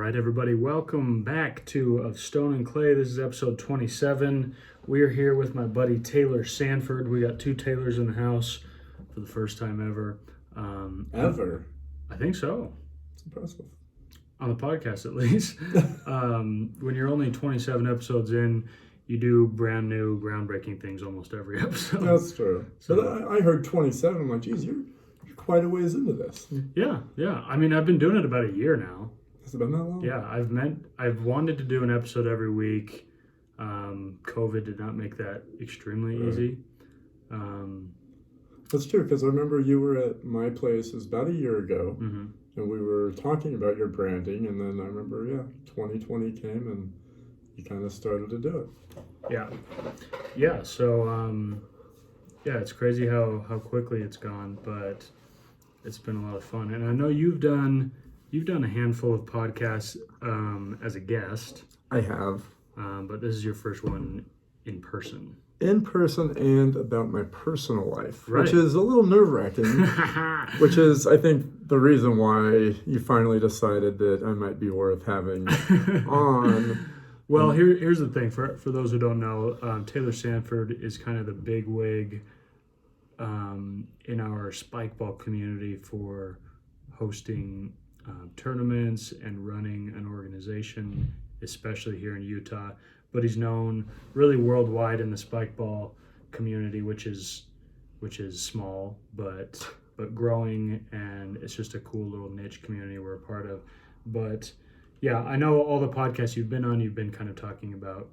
right, everybody, welcome back to Of Stone and Clay. This is episode 27. We are here with my buddy Taylor Sanford. We got two Taylors in the house for the first time ever. Ever? I think so. It's impressive. On the podcast, at least. When you're only 27 episodes in, you do brand new, groundbreaking things almost every episode. That's true. So, but I heard 27. I'm like, geez, you're quite a ways into this. Yeah. I mean, I've been doing it about a year now. Has it been that long? Yeah, I've wanted to do an episode every week. COVID did not make that extremely easy. That's true, because I remember you were at my place about a year ago, Mm-hmm. and we were talking about your branding, and then I remember, 2020 came, and you kind of started to do it. Yeah. So, it's crazy how quickly it's gone, but it's been a lot of fun. And I know you've done a handful of podcasts as a guest. I have. But this is your first one in person. In person and about my personal life, right. Which is a little nerve-wracking, which is, I think, the reason why you finally decided that I might be worth having on. Well, here's the thing. For those who don't know, Taylor Sanford is kind of the big wig in our spikeball community for hosting tournaments and running an organization, especially here in Utah. But he's known really worldwide in the spikeball community, which is small but growing, and it's just a cool little niche community we're a part of. But yeah, I know all the podcasts you've been on, you've been kind of talking about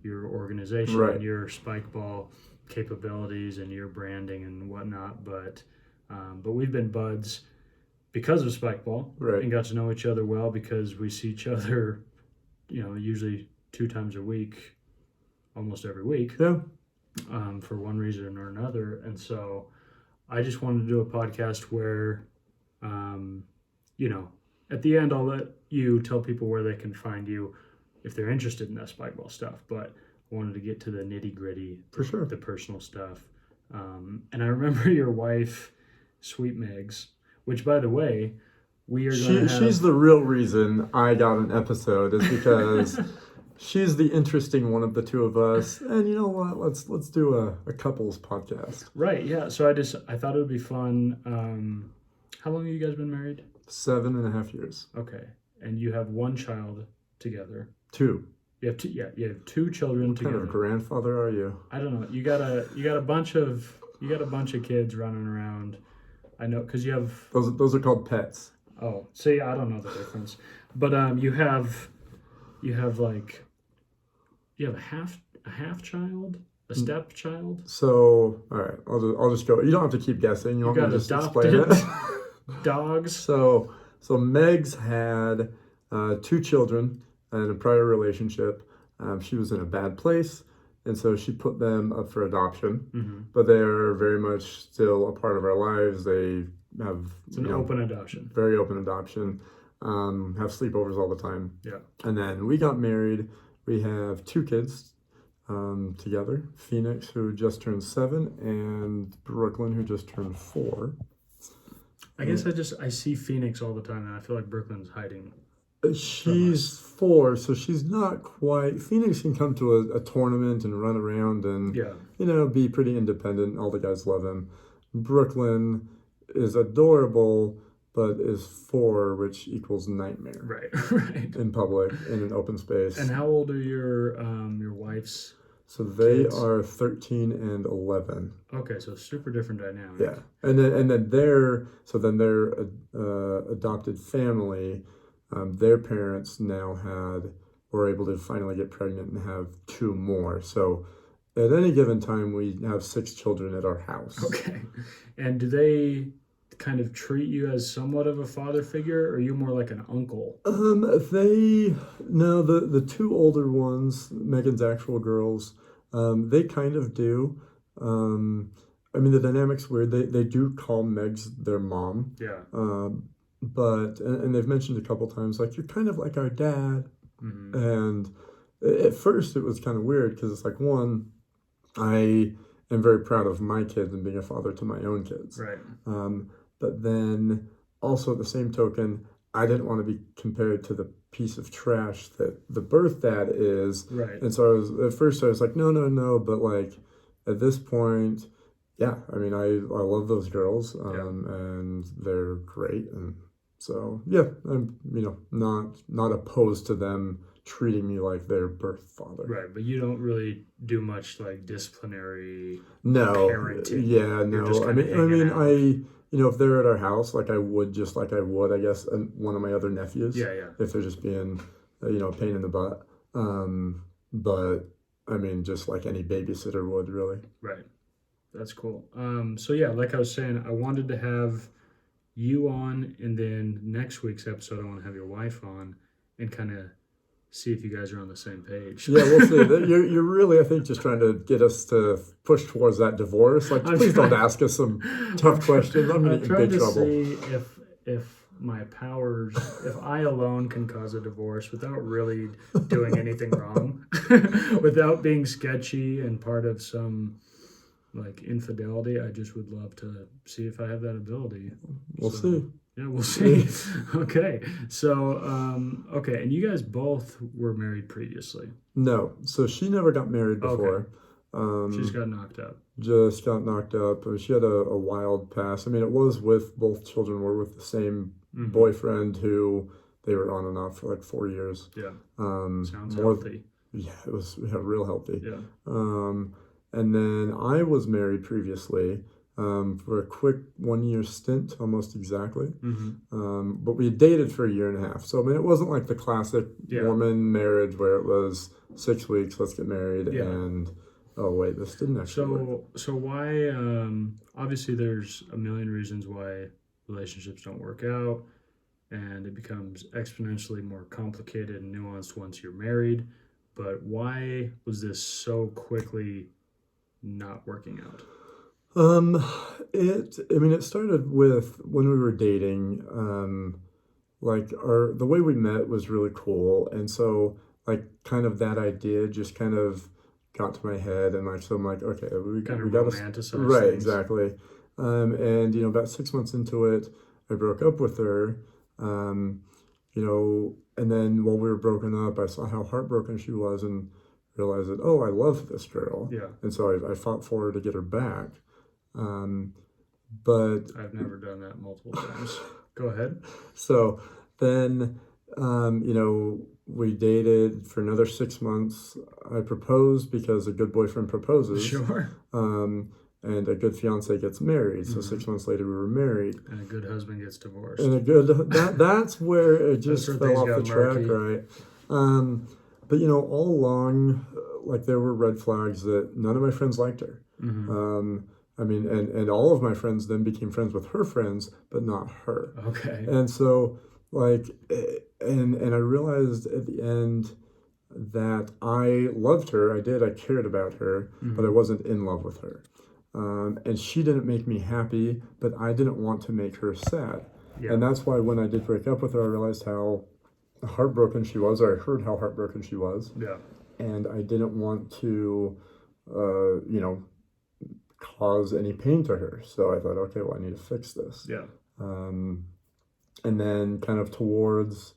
your organization, right, and your spikeball capabilities and your branding and whatnot. But we've been buds because of spikeball, right, and got to know each other well because we see each other, usually 2 times a week, almost every week, for one reason or another. And so I just wanted to do a podcast where, at the end, I'll let you tell people where they can find you if they're interested in that spikeball stuff. But I wanted to get to the nitty gritty, for sure, the personal stuff. And I remember your wife, Sweet Megs, which, by the way, we are going to have... She's the real reason I got an episode, is because she's the interesting one of the two of us. And you know what? Let's do a couples podcast. Right, yeah. So I thought it would be fun. How long have you guys been married? 7.5 years. Okay. And you have one child together. 2. You have 2. Yeah, you have 2 children together. What kind of grandfather are you? I don't know. You got a bunch of kids running around. I know, because you have... Those are called pets. Oh, see, I don't know the difference. But you have a half child, a step child. So, all right, I'll just go. You don't have to keep guessing. You want me to just explain it? Dogs. So Megs had 2 children in a prior relationship. She was in a bad place, and so she put them up for adoption. Mm-hmm. But they're very much still a part of our lives. They have open adoption. Very open adoption. Have sleepovers all the time. Yeah. And then we got married. We have 2 kids together. Phoenix, who just turned 7, and Brooklyn, who just turned 4. I guess I see Phoenix all the time, and I feel like Brooklyn's hiding. She's 4, so she's not quite... Phoenix can come to a tournament and run around and, be pretty independent. All the guys love him. Brooklyn is adorable, but is 4, which equals nightmare. Right. In public, in an open space. And how old are your wife's So they kids? are 13 and 11. Okay, so super different dynamic. Yeah, and then their adopted family, their parents now were able to finally get pregnant and have 2 more. So at any given time, we have 6 children at our house. Okay, and do they kind of treat you as somewhat of a father figure, or are you more like an uncle? The 2 older ones, Megan's actual girls, they kind of do. The dynamic's weird. They do call Megs their mom. Yeah. But they've mentioned a couple times, like, you're kind of like our dad. Mm-hmm. And at first it was kind of weird because it's like, one, I am very proud of my kids and being a father to my own kids. Right. But then also at the same token, I didn't want to be compared to the piece of trash that the birth dad is. Right. And so at first I was like, no, but like at this point, yeah, I mean, I love those girls, and they're great. And so, yeah, I'm, not opposed to them treating me like their birth father. Right, but you don't really do much like disciplinary No, parenting. yeah, no. I mean, if they're at our house, like I would, just like I would, I guess, one of my other nephews. Yeah, yeah. If they're just being, a pain in the butt. But I mean, just like any babysitter would, really. Right. That's cool. So yeah, like I was saying, I wanted to have you on, and then next week's episode, I want to have your wife on, and kind of see if you guys are on the same page. Yeah, we'll see. You're really, I think, just trying to get us to push towards that divorce. Like, please don't ask us some tough questions. I'm going to get in big trouble. See if my powers, if I alone can cause a divorce without really doing anything wrong, without being sketchy and part of some like infidelity. I just would love to see if I have that ability. We'll see. Yeah, we'll see. Okay. So, okay. And you guys both were married previously? No. So she never got married before. Okay. She just got knocked up. Just got knocked up. She had a wild past. I mean, it was with both children were with the same boyfriend who they were on and off for like 4 years. Yeah. Sounds healthy. Yeah, it was real healthy. Yeah. And then I was married previously. For a quick 1 year stint, almost exactly. But we dated for a year and a half. So, I mean, it wasn't like the classic Mormon marriage where it was 6 weeks, let's get married, and, oh, wait, this didn't actually work. So why, obviously there's a million reasons why relationships don't work out, and it becomes exponentially more complicated and nuanced once you're married. But why was this so quickly not working out? It started with when we were dating, the way we met was really cool. And so like kind of that idea just kind of got to my head, and like, so I'm like, okay, we got to romanticize right, things. exactly. And about 6 months into it, I broke up with her, and then while we were broken up, I saw how heartbroken she was and realized that, oh, I love this girl. Yeah. And so I fought for her to get her back. But I've never done that multiple times. Go ahead. So then, we dated for another 6 months. I proposed because a good boyfriend proposes. Sure. And a good fiance gets married. So 6 months later, we were married. And a good husband gets divorced. And that's where it just fell off the track, right? But all along, like, there were red flags that none of my friends liked her. I mean, and all of my friends then became friends with her friends, but not her. Okay. And so, like, and I realized at the end that I loved her. I cared about her, but I wasn't in love with her. And she didn't make me happy, but I didn't want to make her sad. Yeah. And that's why when I did break up with her, I realized how heartbroken she was, or I heard how heartbroken she was. Yeah. And I didn't want to, cause any pain to her. So I thought, okay, well, I need to fix this. Yeah. And then kind of towards,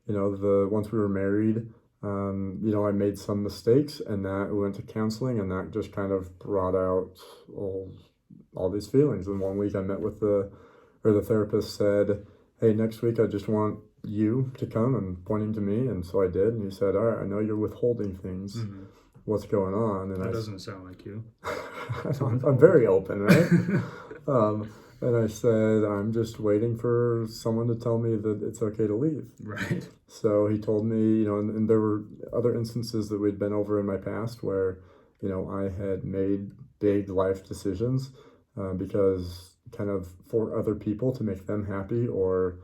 once we were married, I made some mistakes, and that we went to counseling, and that just kind of brought out all these feelings. And one week I met with the therapist said, hey, next week I just want you to come, and pointing to me. And so I did. And he said, all right, I know you're withholding things. What's going on? And that doesn't sound like you. I'm very open, right? And I said, I'm just waiting for someone to tell me that it's okay to leave. Right. So he told me, and there were other instances that we'd been over in my past where, I had made big life decisions because kind of for other people to make them happy, or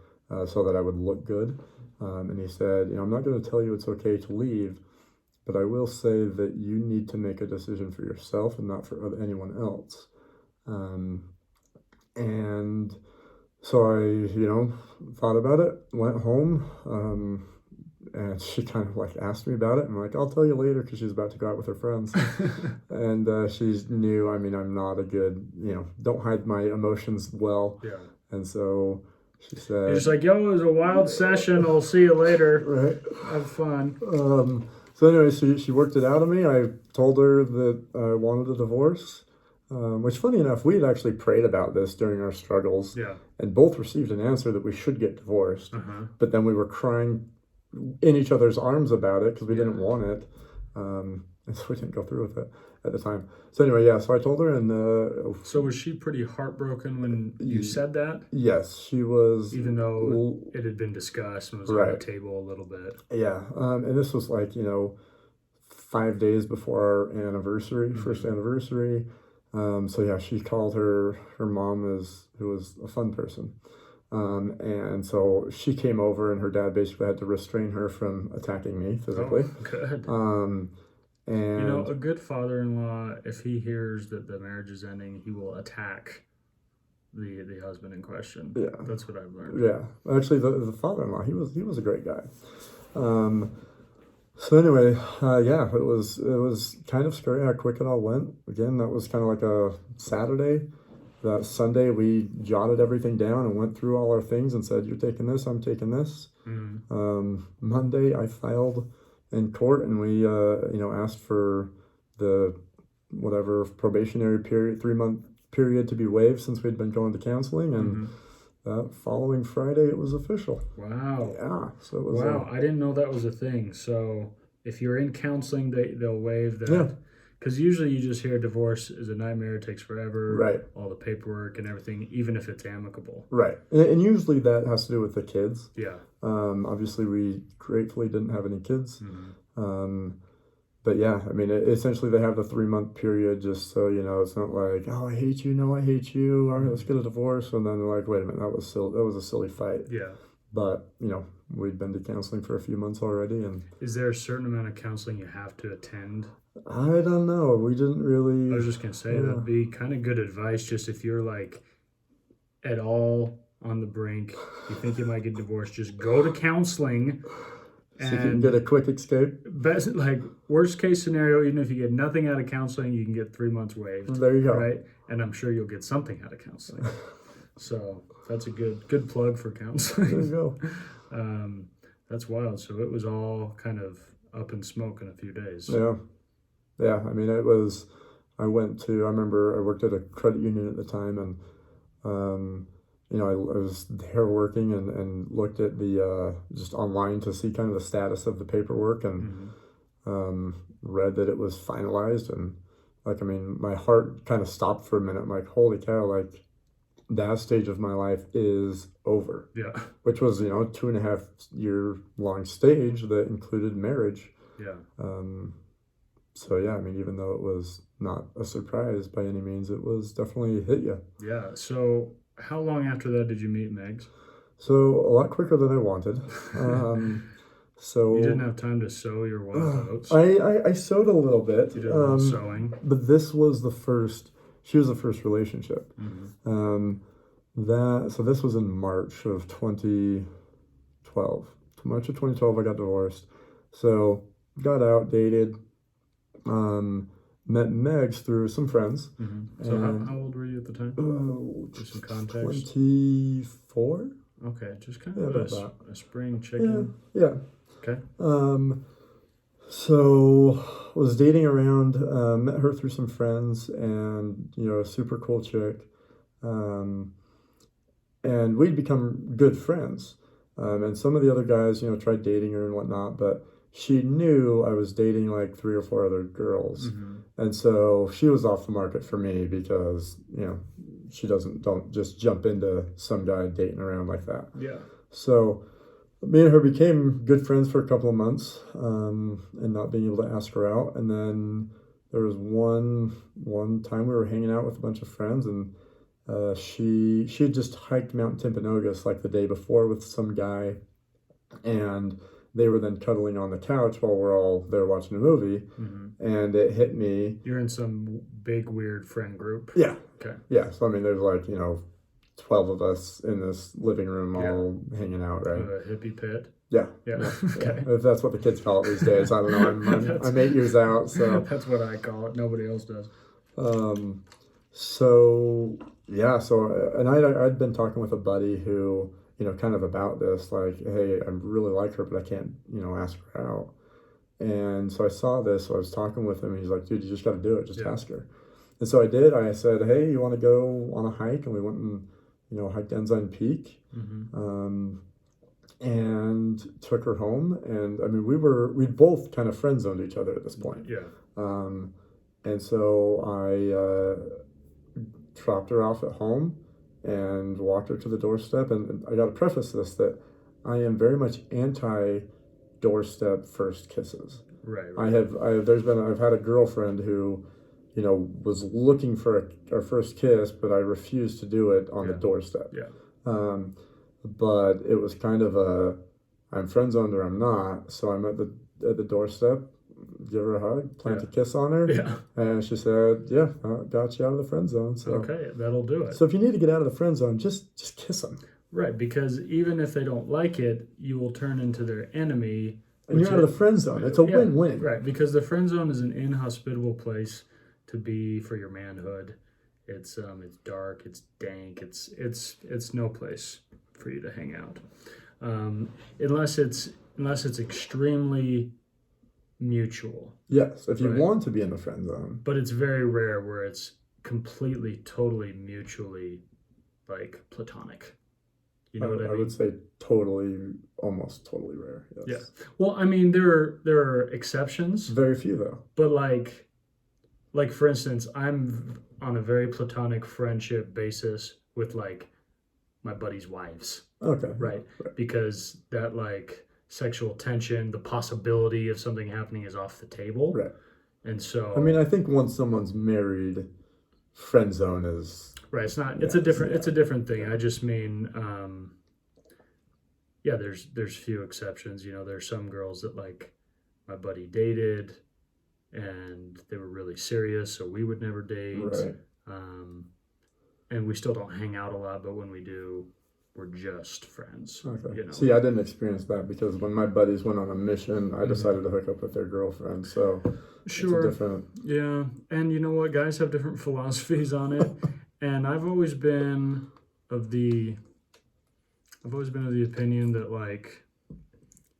so that I would look good. And he said, I'm not going to tell you it's okay to leave, but I will say that you need to make a decision for yourself and not for anyone else. And so I, thought about it, went home, and she kind of like asked me about it. I'm like, I'll tell you later, because she's about to go out with her friends. And she knew, I'm not a good, don't hide my emotions well. Yeah. And so She said, "You're just like, yo, it was a wild session. I'll see you later. Right. Have fun." So anyway, she worked it out of me. I told her that I wanted a divorce. Which, funny enough, we had actually prayed about this during our struggles, and both received an answer that we should get divorced. But then we were crying in each other's arms about it because we didn't want it, and so we didn't go through with it at the time. So anyway, so I told her, and so was she pretty heartbroken when you said that? Yes, she was. Even though it had been discussed and was on the table a little bit. Yeah, and this was like 5 days before our anniversary, first anniversary. So yeah, she called her mom, who was a fun person. And so she came over, and her dad basically had to restrain her from attacking me physically. Oh, good. And a good father-in-law, if he hears that the marriage is ending, he will attack the husband in question. Yeah, that's what I've learned. Yeah, actually, the father-in-law, he was a great guy. So anyway, it was kind of scary how quick it all went. Again, that was kind of like a Saturday. That Sunday, we jotted everything down and went through all our things and said, "You're taking this, I'm taking this." Monday, I filed in court, and we asked for the whatever probationary period, 3-month period, to be waived since we'd been going to counseling, and that following Friday it was official. Wow. Yeah. So it was. Wow, I didn't know that was a thing. So if you're in counseling, they'll waive that. Yeah. Because usually you just hear divorce is a nightmare, it takes forever. Right. All the paperwork and everything, even if it's amicable. Right. And usually that has to do with the kids. Yeah. Obviously, we gratefully didn't have any kids. But yeah, I mean, essentially they have the 3-month period just so, it's not like, "Oh, I hate you. No, I hate you. All right, let's get a divorce." And then they're like, "Wait a minute, that was a silly fight." Yeah. But, we'd been to counseling for a few months already. And is there a certain amount of counseling you have to attend? I don't know. We didn't really. I was just going to say, that'd be kind of good advice, just if you're like at all on the brink, you think you might get divorced, just go to counseling. So you can get a quick escape. Best, worst case scenario, even if you get nothing out of counseling, you can get 3 months waived. There you go. Right? And I'm sure you'll get something out of counseling. So that's a good plug for counseling. There you go. That's wild. So it was all kind of up in smoke in a few days. Yeah. Yeah. I mean, I remember I worked at a credit union at the time, and I was there working and looked at the just online to see kind of the status of the paperwork, and read that it was finalized, and my heart kind of stopped for a minute. I'm like, holy cow, that stage of my life is over. Yeah. Which was, 2.5 year long stage that included marriage. Yeah. So yeah, I mean, even though it was not a surprise by any means, it was definitely hit you. Yeah. So how long after that did you meet Megs? So a lot quicker than I wanted. So you didn't have time to sew your wild oats. I sewed a little bit. You did a little sewing. But this was she was the first relationship. So this was in March of 2012. March of 2012, I got divorced. So got out, dated, met Megs through some friends. So how old were you at the time? Just some context. 24. Okay, just kind of a spring chicken. Yeah. Okay. So was dating around, met her through some friends, and a super cool chick, and we'd become good friends. And some of the other guys, tried dating her and whatnot, but she knew I was dating 3 or 4 other girls, and so she was off the market for me because she don't just jump into some guy dating around like that. Yeah. So me and her became good friends for a couple of months, and not being able to ask her out. And then there was one time we were hanging out with a bunch of friends, and she had just hiked Mount Timpanogos the day before with some guy, and they were then cuddling on the couch while we're all there watching a movie, and it hit me. You're in some big weird friend group. Yeah. Okay. Yeah. So there's 12 of us in this living room all hanging out, right? A hippie pit. Yeah. Yeah. Okay. If that's what the kids call it these days, I don't know. I'm 8 years out, so that's what I call it. Nobody else does. So yeah. So and I'd been talking with a buddy who kind of about this, like, hey, I really like her, but I can't, ask her out. And so I saw this, so I was talking with him, and he's like, dude, you just got to do it. Just ask her. And so I did. I said, hey, you want to go on a hike? And we went and, hiked Ensign Peak. And took her home. And I mean, we'd both kind of friend zoned each other at this point. Yeah. And so I dropped her off at home and walked her to the doorstep. And I got to preface this that I am very much anti doorstep first kisses. Right. I've had a girlfriend who, was looking for our first kiss, but I refused to do it on the doorstep. Yeah. But it was kind of I'm friend zoned or I'm not. So I'm at the doorstep, give her a hug, plant a kiss on her. Yeah. And she said, yeah, I got you out of the friend zone. So okay, that'll do it. So if you need to get out of the friend zone, just kiss them. Right, because even if they don't like it, you will turn into their enemy. And you're out of the friend zone. It's a win-win. Right, because the friend zone is an inhospitable place to be for your manhood. It's dark, it's dank, it's no place for you to hang out, unless it's extremely mutual. Yes, if you want to be in the friend zone. But it's very rare where it's completely, totally, mutually, like, platonic. You know what I mean? I would say almost totally rare. Yes. Yeah. Well, I mean, there are exceptions. Very few though. But like for instance, I'm on a very platonic friendship basis with like my buddies' wives. Okay. Right. Because that like sexual tension, the possibility of something happening is off the table. Right. And so I mean, I think once someone's married, friend zone is right. It's not. It's a different thing. I just mean, there's few exceptions. There's some girls that like my buddy dated, and they were really serious, so we would never date. Right. And we still don't hang out a lot, but when we do, we're just friends. Okay. See, I didn't experience that because when my buddies went on a mission, I decided to hook up with their girlfriend. So sure, it's different. Yeah, and you know what? Guys have different philosophies on it, and I've always been of the opinion that like,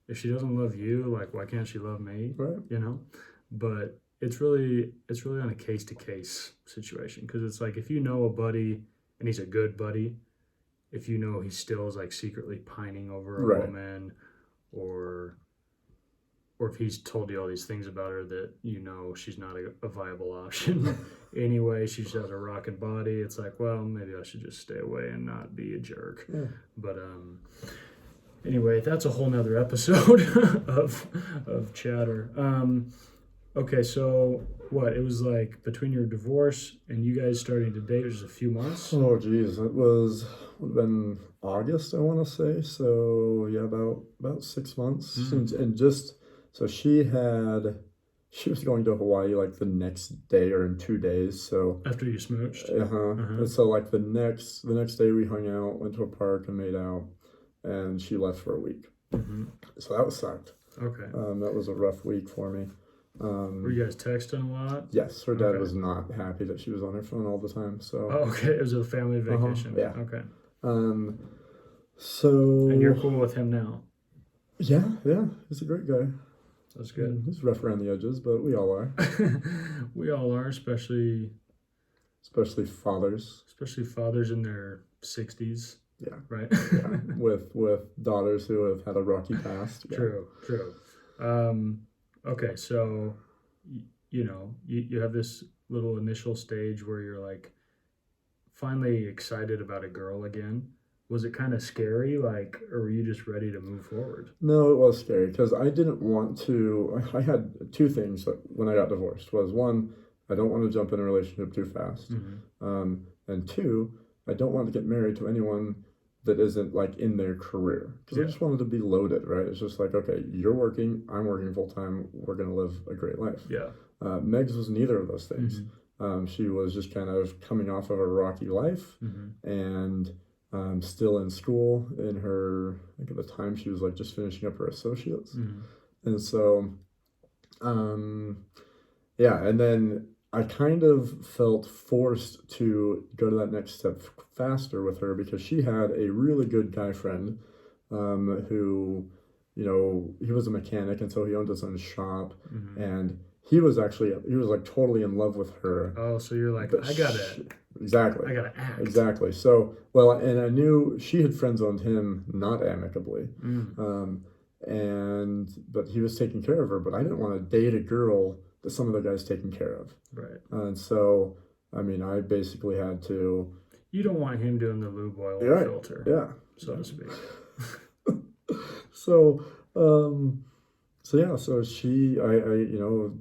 if she doesn't love you, like, why can't she love me? Right. But it's really on a case to case situation, because it's like if you know a buddy and he's a good buddy. If you know he still is like secretly pining over a woman, or if he's told you all these things about her that she's not a viable option anyway, she just has a rocking body, it's like, well, maybe I should just stay away and not be a jerk. Yeah. But anyway, that's a whole nother episode of chatter. Okay, so what? It was like between your divorce and you guys starting to date, it was just a few months? Oh, geez. It would have been August, I want to say. So, yeah, about 6 months. Mm-hmm. And so she was going to Hawaii like the next day or in 2 days. So after you smooched? And so like the next day we hung out, went to a park and made out, and she left for a week. Mm-hmm. So that was sucked. Okay. That was a rough week for me. Were you guys texting a lot? Yes, her dad was not happy that she was on her phone all the time. So okay, it was a family vacation. Yeah. Okay. So and you're cool with him now? Yeah, he's a great guy. That's good. He's rough around the edges, but we all are. We all are, especially fathers. Especially fathers in their 60s. Yeah. Right. Yeah. With daughters who have had a rocky past. Yeah. True. Okay, so, you have this little initial stage where you're like finally excited about a girl again. Was it kind of scary, like, or were you just ready to move forward? No, it was scary because I didn't want to. I had two things when I got divorced. Was one, I don't want to jump in a relationship too fast. Mm-hmm. And two, I don't want to get married to anyone that isn't like in their career, because I just wanted to be loaded, right? It's just like, okay, you're working, I'm working full time, we're gonna live a great life. Yeah. Meg's was neither of those things. Mm-hmm. She was just kind of coming off of a rocky life, mm-hmm. and still in school. In her, I think at the time she was like just finishing up her associates, mm-hmm. and so, and then I kind of felt forced to go to that next step faster with her because she had a really good guy friend who, he was a mechanic, and so he owned his own shop, and he was like totally in love with her. Oh, so you're like, exactly. I gotta act. Exactly. So, well, and I knew she had friend zoned him, not amicably. But he was taking care of her, but I didn't want to date a girl that some other guy's taking care of. Right. And so, I mean, I basically had to. You don't want him doing the lube oil filter. Yeah. So to speak. So a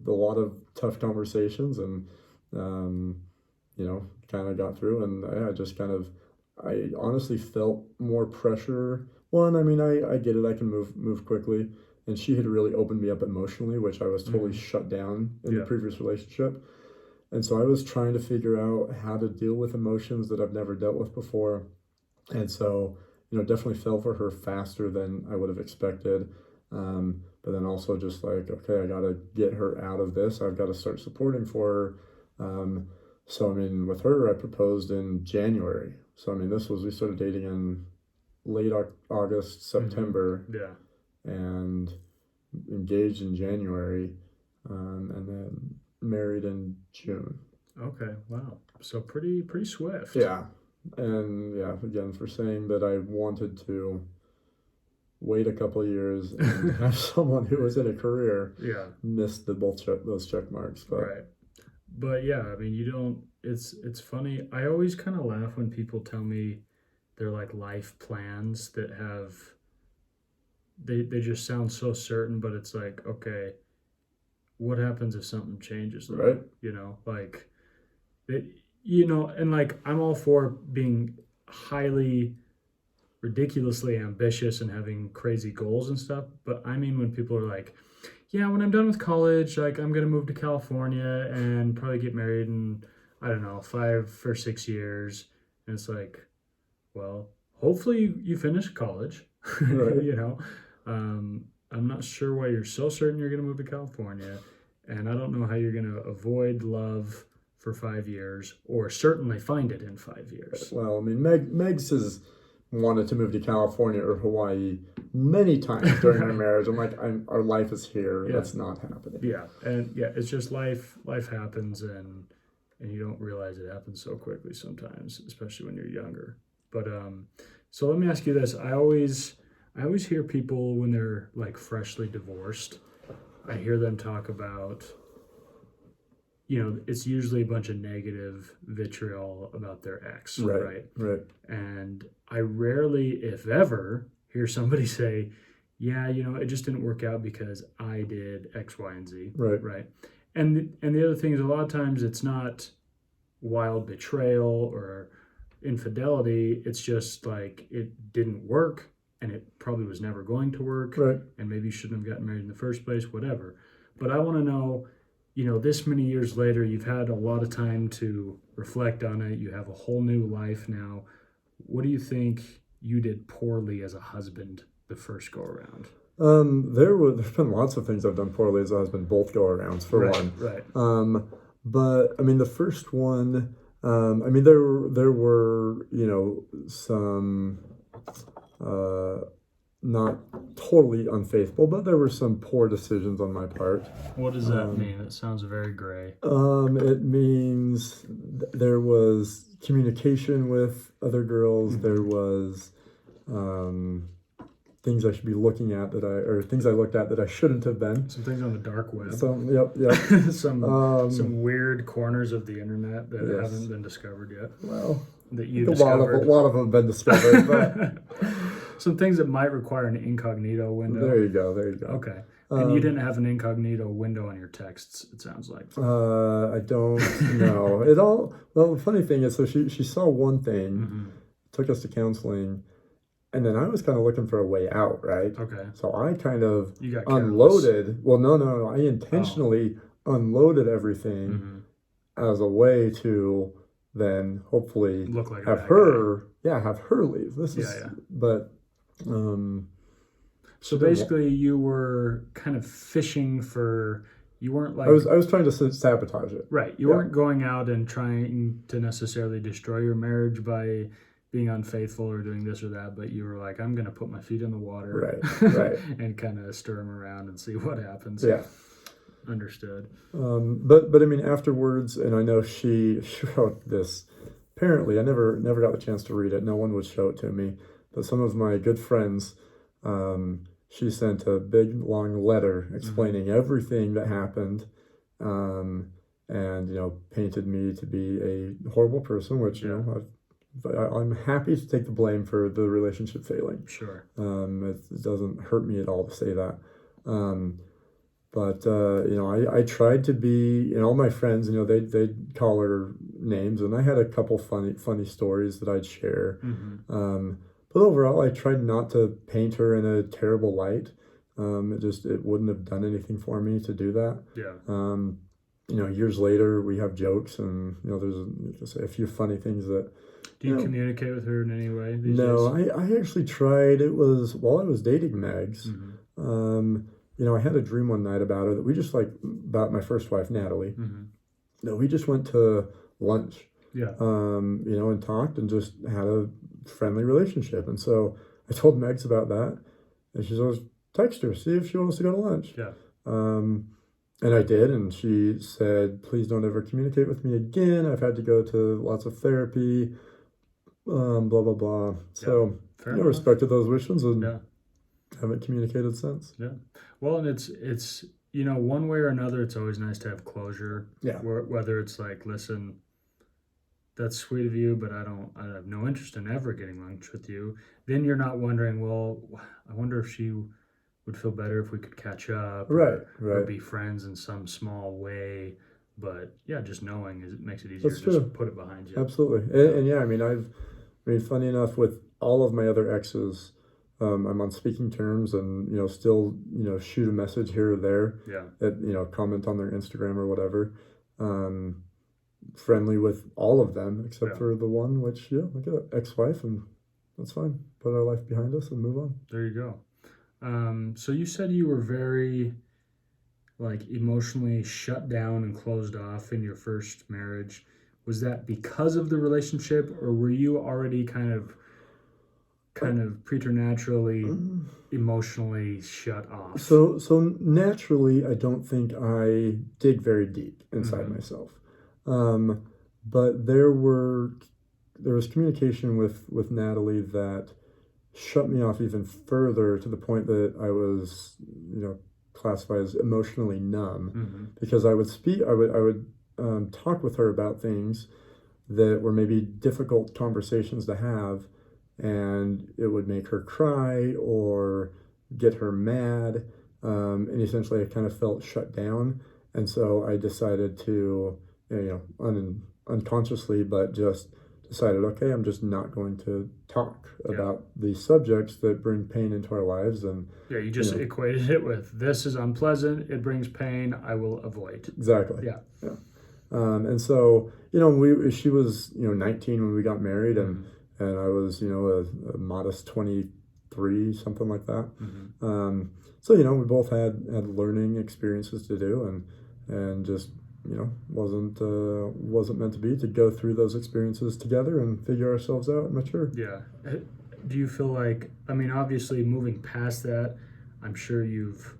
lot of tough conversations, and kind of got through, and I honestly felt more pressure. One, I mean, I get it, I can move quickly, and she had really opened me up emotionally, which I was totally shut down in the previous relationship. And so I was trying to figure out how to deal with emotions that I've never dealt with before. And so, definitely fell for her faster than I would have expected. But then also just like, okay, I got to get her out of this. I've got to start supporting for her. So, I mean, with her, I proposed in January. So, I mean, we started dating in late August, September. And engaged in January. And then married in June. Okay, wow. So pretty swift. Yeah. And again, for saying that I wanted to wait a couple of years and have someone who was in a career missed those check marks. But. Right. But yeah, I mean, it's funny. I always kind of laugh when people tell me they're like life plans that have, they just sound so certain, but it's like, okay, what happens if something changes? Though? Right. And like, I'm all for being highly, ridiculously ambitious and having crazy goals and stuff. But I mean, when people are like, yeah, when I'm done with college, like I'm going to move to California and probably get married in, I don't know, 5 or 6 years. And it's like, well, hopefully you finish college, right. I'm not sure why you're so certain you're going to move to California. And I don't know how you're going to avoid love for 5 years, or certainly find it in 5 years. Well, I mean, Meg's has wanted to move to California or Hawaii many times during our marriage. I'm like, our life is here. That's not happening. Yeah, and it's just life happens, and you don't realize it happens so quickly sometimes, especially when you're younger. But so let me ask you this: I always hear people when they're like freshly divorced. I hear them talk about, it's usually a bunch of negative vitriol about their ex, right? And I rarely, if ever, hear somebody say, yeah, it just didn't work out because I did X, Y, and Z. Right. And the other thing is, a lot of times it's not wild betrayal or infidelity. It's just like it didn't work, and it probably was never going to work. Right. And maybe you shouldn't have gotten married in the first place, whatever. But I want to know, this many years later, you've had a lot of time to reflect on it. You have a whole new life now. What do you think you did poorly as a husband the first go around? There's been lots of things I've done poorly as a husband, both go arounds for one. Right. But I mean, the first one, there were some not totally unfaithful, but there were some poor decisions on my part. What does that mean? It sounds very gray. It means there was communication with other girls. There was things I should be looking at things I looked at that I shouldn't have been. Some things on the dark web. Yep. some weird corners of the internet that haven't been discovered yet. Well, that you discovered. A lot of them have been discovered. But some things that might require an incognito window. There you go. Okay. And you didn't have an incognito window on your texts, it sounds like. I don't know. Well, the funny thing is, so she saw one thing, took us to counseling, and then I was kind of looking for a way out, right? Okay. So I kind of unloaded. Careless. Well, no. I intentionally unloaded everything as a way to then hopefully look like have her leave. But so basically you were kind of fishing for you weren't like I was trying to sabotage it. Right. You weren't going out and trying to necessarily destroy your marriage by being unfaithful or doing this or that, but you were like, I'm going to put my feet in the water, right, and kind of stir them around and see what happens. Yeah. Understood. But I mean, afterwards, and I know she wrote this. Apparently, I never got the chance to read it. No one would show it to me. But some of my good friends, she sent a big long letter explaining everything that happened, and painted me to be a horrible person. Which I'm happy to take the blame for the relationship failing. Sure. It doesn't hurt me at all to say that. But I tried to be, and all my friends, they'd call her names, and I had a couple funny stories that I'd share. But overall, I tried not to paint her in a terrible light. It wouldn't have done anything for me to do that. Yeah. Years later, we have jokes, and there's a few funny things that. Do you communicate with her in any way these days? No, I actually tried. It was while I was dating Megs. I had a dream one night about her that we just about my first wife, Natalie. No, we just went to lunch. Yeah. And talked and just had a friendly relationship. And so I told Megs about that, and she says, text her, see if she wants to go to lunch. Yeah. And I did, and she said, please don't ever communicate with me again. I've had to go to lots of therapy, blah, blah, blah. So I respected those wishes and haven't communicated since. Yeah. Well, and it's one way or another, it's always nice to have closure. Yeah. Whether it's like, listen, that's sweet of you, but I have no interest in ever getting lunch with you. Then you're not wondering, well, I wonder if she would feel better if we could catch up, or be friends in some small way. But yeah, just knowing it makes it easier. That's to just true. Put it behind you. Absolutely. And yeah, funny enough, with all of my other exes, I'm on speaking terms, and still shoot a message here or there. Yeah. Comment on their Instagram or whatever. Friendly with all of them except for the one, which like an ex-wife, and that's fine. Put our life behind us and move on. There you go. So you said you were very emotionally shut down and closed off in your first marriage. Was that because of the relationship, or were you already kind of preternaturally emotionally shut off? So naturally, I don't think I dig very deep inside myself. But there was communication with Natalie that shut me off even further, to the point that I was, classified as emotionally numb, because I would talk with her about things that were maybe difficult conversations to have, and it would make her cry or get her mad, and essentially I kind of felt shut down. And so I decided to, unconsciously, but just decided, okay, I'm just not going to talk about these subjects that bring pain into our lives. And you just equated it with, this is unpleasant, it brings pain, I will avoid. Exactly. Yeah. And so she was 19 when we got married, and I was a modest 23, something like that. So we both had learning experiences to do, and just wasn't meant to be, to go through those experiences together and figure ourselves out and mature. Yeah. Do you feel like, obviously moving past that, I'm sure you've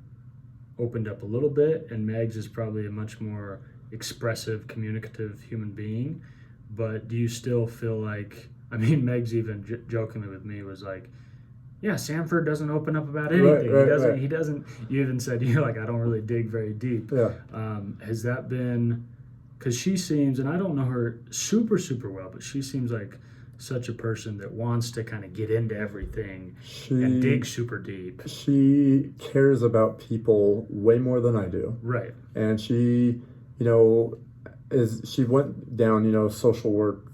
opened up a little bit, and Megs is probably a much more expressive, communicative human being, but do you still feel like, Megs even jokingly with me was like, yeah, Sanford doesn't open up about anything. He doesn't. You even said, I don't really dig very deep. Yeah. Has that been, because she seems, and I don't know her super, super well, but she seems like such a person that wants to kind of get into everything and dig super deep. She cares about people way more than I do. Right. And she, she went down, social work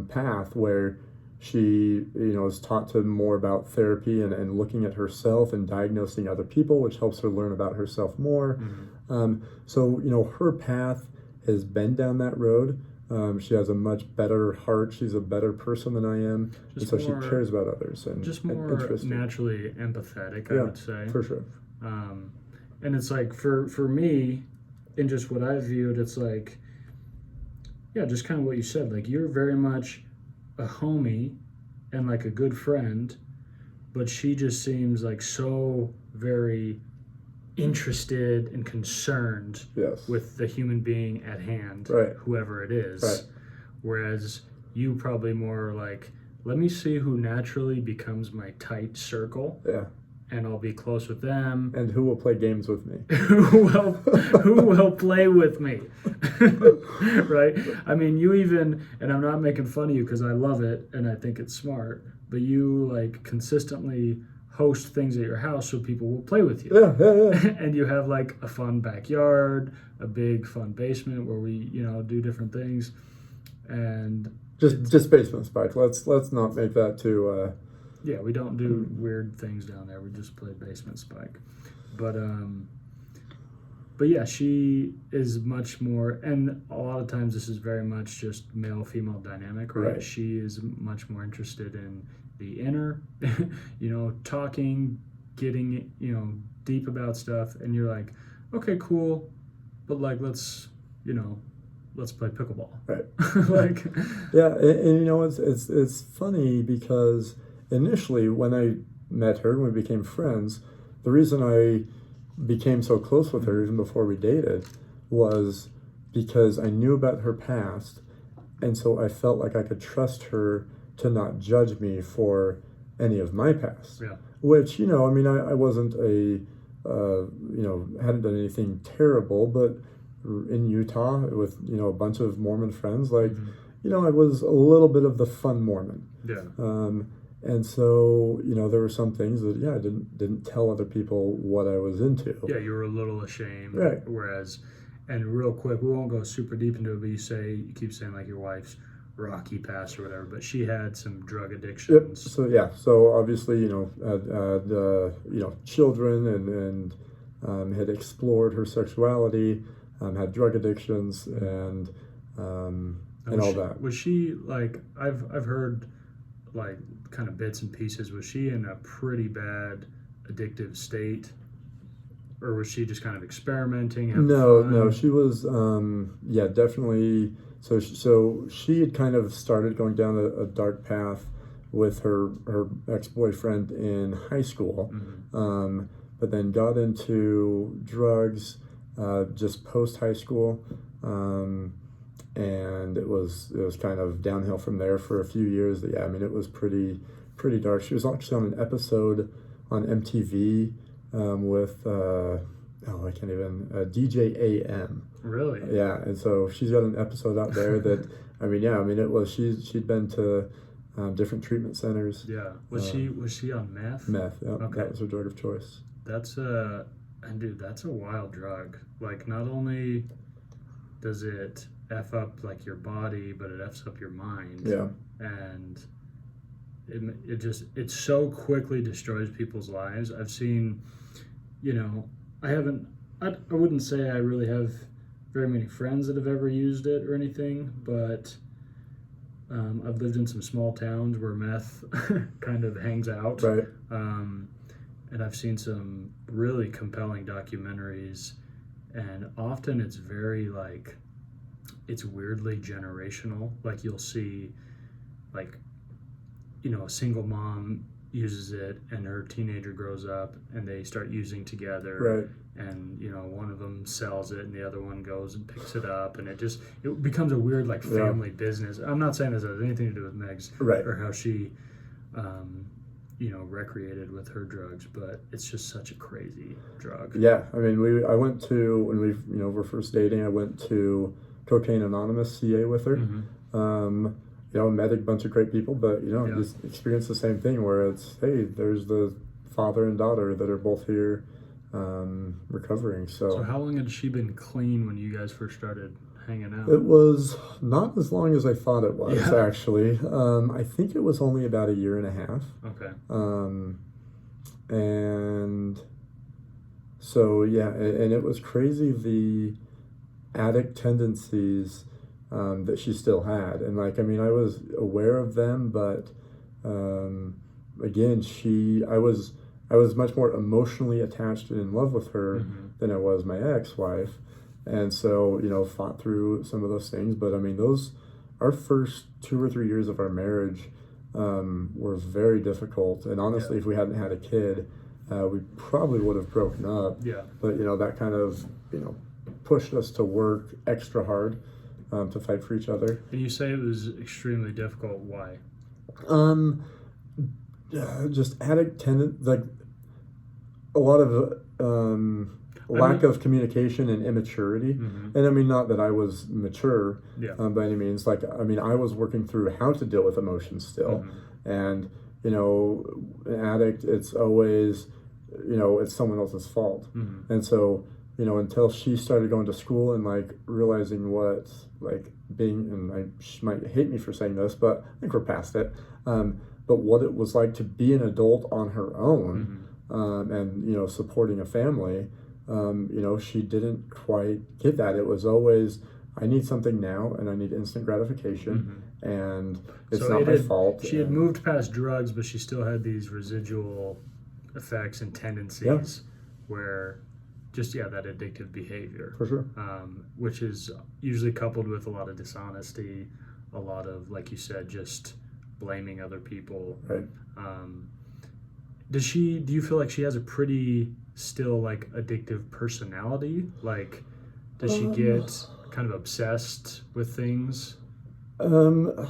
path, where she, is taught to more about therapy and looking at herself and diagnosing other people, which helps her learn about herself more. So, her path has been down that road. She has a much better heart. She's a better person than I am. And so she cares about others. And just more naturally empathetic, I would say. For sure. And it's like, for me, in just what I viewed, it's like, yeah, just kind of what you said. Like, you're very much a homie and like a good friend, but she just seems like so very interested and concerned with the human being at hand, whoever it is. Right. Whereas you probably more like, let me see who naturally becomes my tight circle. Yeah. And I'll be close with them. And who will play games with me? who will play with me? Right? I mean, you even, and I'm not making fun of you because I love it and I think it's smart, but you like consistently host things at your house so people will play with you. Yeah. And you have like a fun backyard, a big fun basement where we, do different things. And just basement spike. Let's not make that too yeah, we don't do weird things down there. We just play basement spike. But yeah, she is much more, and a lot of times this is very much just male-female dynamic, right? She is much more interested in the inner, talking, getting, deep about stuff, and you're like, okay, cool, but like, let's play pickleball. Right. Like, yeah, and it's funny because initially, when I met her and we became friends, the reason I became so close with her even before we dated was because I knew about her past, and so I felt like I could trust her to not judge me for any of my past. Yeah. Which, I wasn't hadn't done anything terrible, but in Utah with, a bunch of Mormon friends, like, I was a little bit of the fun Mormon. Yeah. And so, there were some things that, I didn't tell other people what I was into. Yeah, you were a little ashamed. Right. Whereas, and real quick, we won't go super deep into it, but you keep saying like your wife's rocky past or whatever, but she had some drug addictions. Yep. So, yeah. So obviously, had children and had explored her sexuality, had drug addictions and all that. Was she like, I've heard like kind of bits and pieces, was she in a pretty bad addictive state, or was she just kind of experimenting? No, she was definitely. So she had kind of started going down a dark path with her ex-boyfriend in high school, but then got into drugs just post high school, and it was kind of downhill from there for a few years. Yeah, I mean, it was pretty dark. She was actually on an episode on MTV with I can't even DJ AM. Really? Yeah, and so she's got an episode out there that it was she'd been to different treatment centers. Yeah. Was she on meth? Meth. Yeah. Okay. That was her drug of choice. That's a wild drug. Like, not only does it F up like your body, but it F's up your mind. Yeah. And it so quickly destroys people's lives. I've seen, I wouldn't say I really have very many friends that have ever used it or anything, but I've lived in some small towns where meth kind of hangs out. Right. And I've seen some really compelling documentaries, and often it's very like, it's weirdly generational. Like, you'll see like, a single mom uses it and her teenager grows up and they start using together. Right. And, one of them sells it and the other one goes and picks it up, and it becomes a weird like family business. I'm not saying this has anything to do with Meg's or how she, recreated with her drugs, but it's just such a crazy drug. Yeah. I mean, I went to, when we, were first dating, I went to Cocaine Anonymous CA with her. Met a bunch of great people, but just experienced the same thing where it's, hey, there's the father and daughter that are both here recovering. So how long had she been clean when you guys first started hanging out? It was not as long as I thought it was, actually. I think it was only about 1.5 years. Okay. And so, yeah, and it was crazy, the addict tendencies that she still had. And I was aware of them, but again, I was much more emotionally attached and in love with her than I was my ex-wife. And so, fought through some of those things. But I mean, our first 2 or 3 years of our marriage were very difficult. And honestly, if we hadn't had a kid, we probably would have broken up. Yeah. But, that kind of, pushed us to work extra hard to fight for each other. And you say it was extremely difficult. Why? Just addict tendency, like a lot of lack of communication and immaturity. Mm-hmm. And I mean, not that I was mature by any means. Like, I mean, I was working through how to deal with emotions still. Mm-hmm. And, an addict, it's always, it's someone else's fault. Mm-hmm. And so, until she started going to school and like realizing what like being, and she might hate me for saying this, but I think we're past it. But what it was like to be an adult on her own, and supporting a family, she didn't quite get that. It was always, I need something now, and I need instant gratification, and it's not my fault. She had moved past drugs, but she still had these residual effects and tendencies where just that addictive behavior, for sure, which is usually coupled with a lot of dishonesty, a lot of, like you said, just blaming other people. Right. Do you feel like she has a pretty still like addictive personality? Like, does she get kind of obsessed with things? Or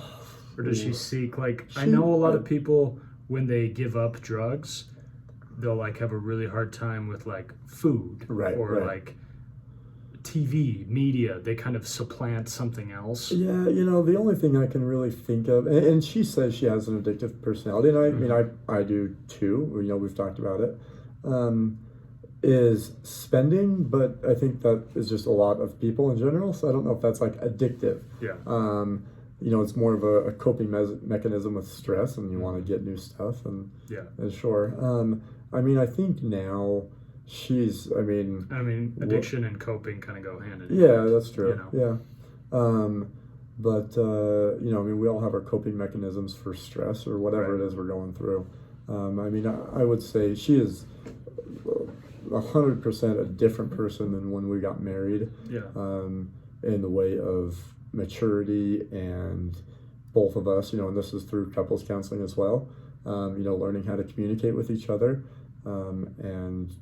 does she seek, like, I know a lot of people, when they give up drugs, they'll like have a really hard time with like food, or like TV, media. They kind of supplant something else. Yeah, the only thing I can really think of, and she says she has an addictive personality, and I mean, I do too. We've talked about it. Is spending, but I think that is just a lot of people in general. So I don't know if that's like addictive. Yeah. It's more of a coping mechanism with stress, and you want to get new stuff. And sure. I mean, I think now she's. I mean, addiction and coping kind of go hand in hand. Yeah, that's true. Yeah. But I mean, we all have our coping mechanisms for stress or whatever it is we're going through. I mean, I would say she is 100% a different person than when we got married. Yeah. In the way of maturity, and both of us, and this is through couples counseling as well. Learning how to communicate with each other, and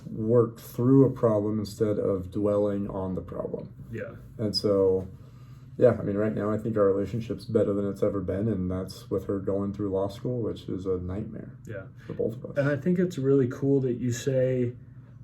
work through a problem instead of dwelling on the problem. Yeah. And so, I mean, right now I think our relationship's better than it's ever been, and that's with her going through law school, which is a nightmare. Yeah. For both of us. And I think it's really cool that you say,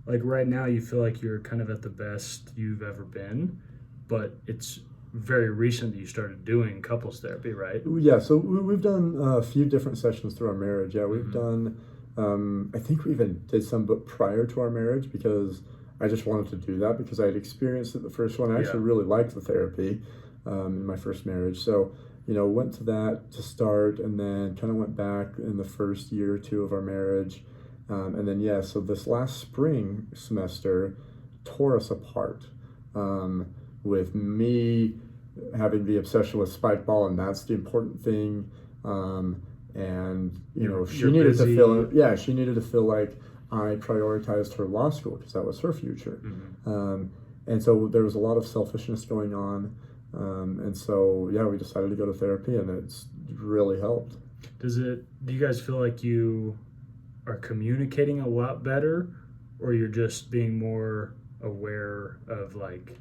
like, right now you feel like you're kind of at the best you've ever been, but it's very recent that you started doing couples therapy, right? Yeah, so we've done a few different sessions through our marriage. Yeah, we've done, I think we even did some prior to our marriage, because I just wanted to do that because I had experienced it the first one. I actually really liked the therapy in my first marriage. So, went to that to start, and then kind of went back in the first year or two of our marriage. And then, so this last spring semester tore us apart, with me having the obsession with spike ball, and that's the important thing. And she needed to feel like I prioritized her law school because that was her future. And so there was a lot of selfishness going on. And so we decided to go to therapy, and it's really helped. Do you guys feel like you are communicating a lot better, or you're just being more aware of like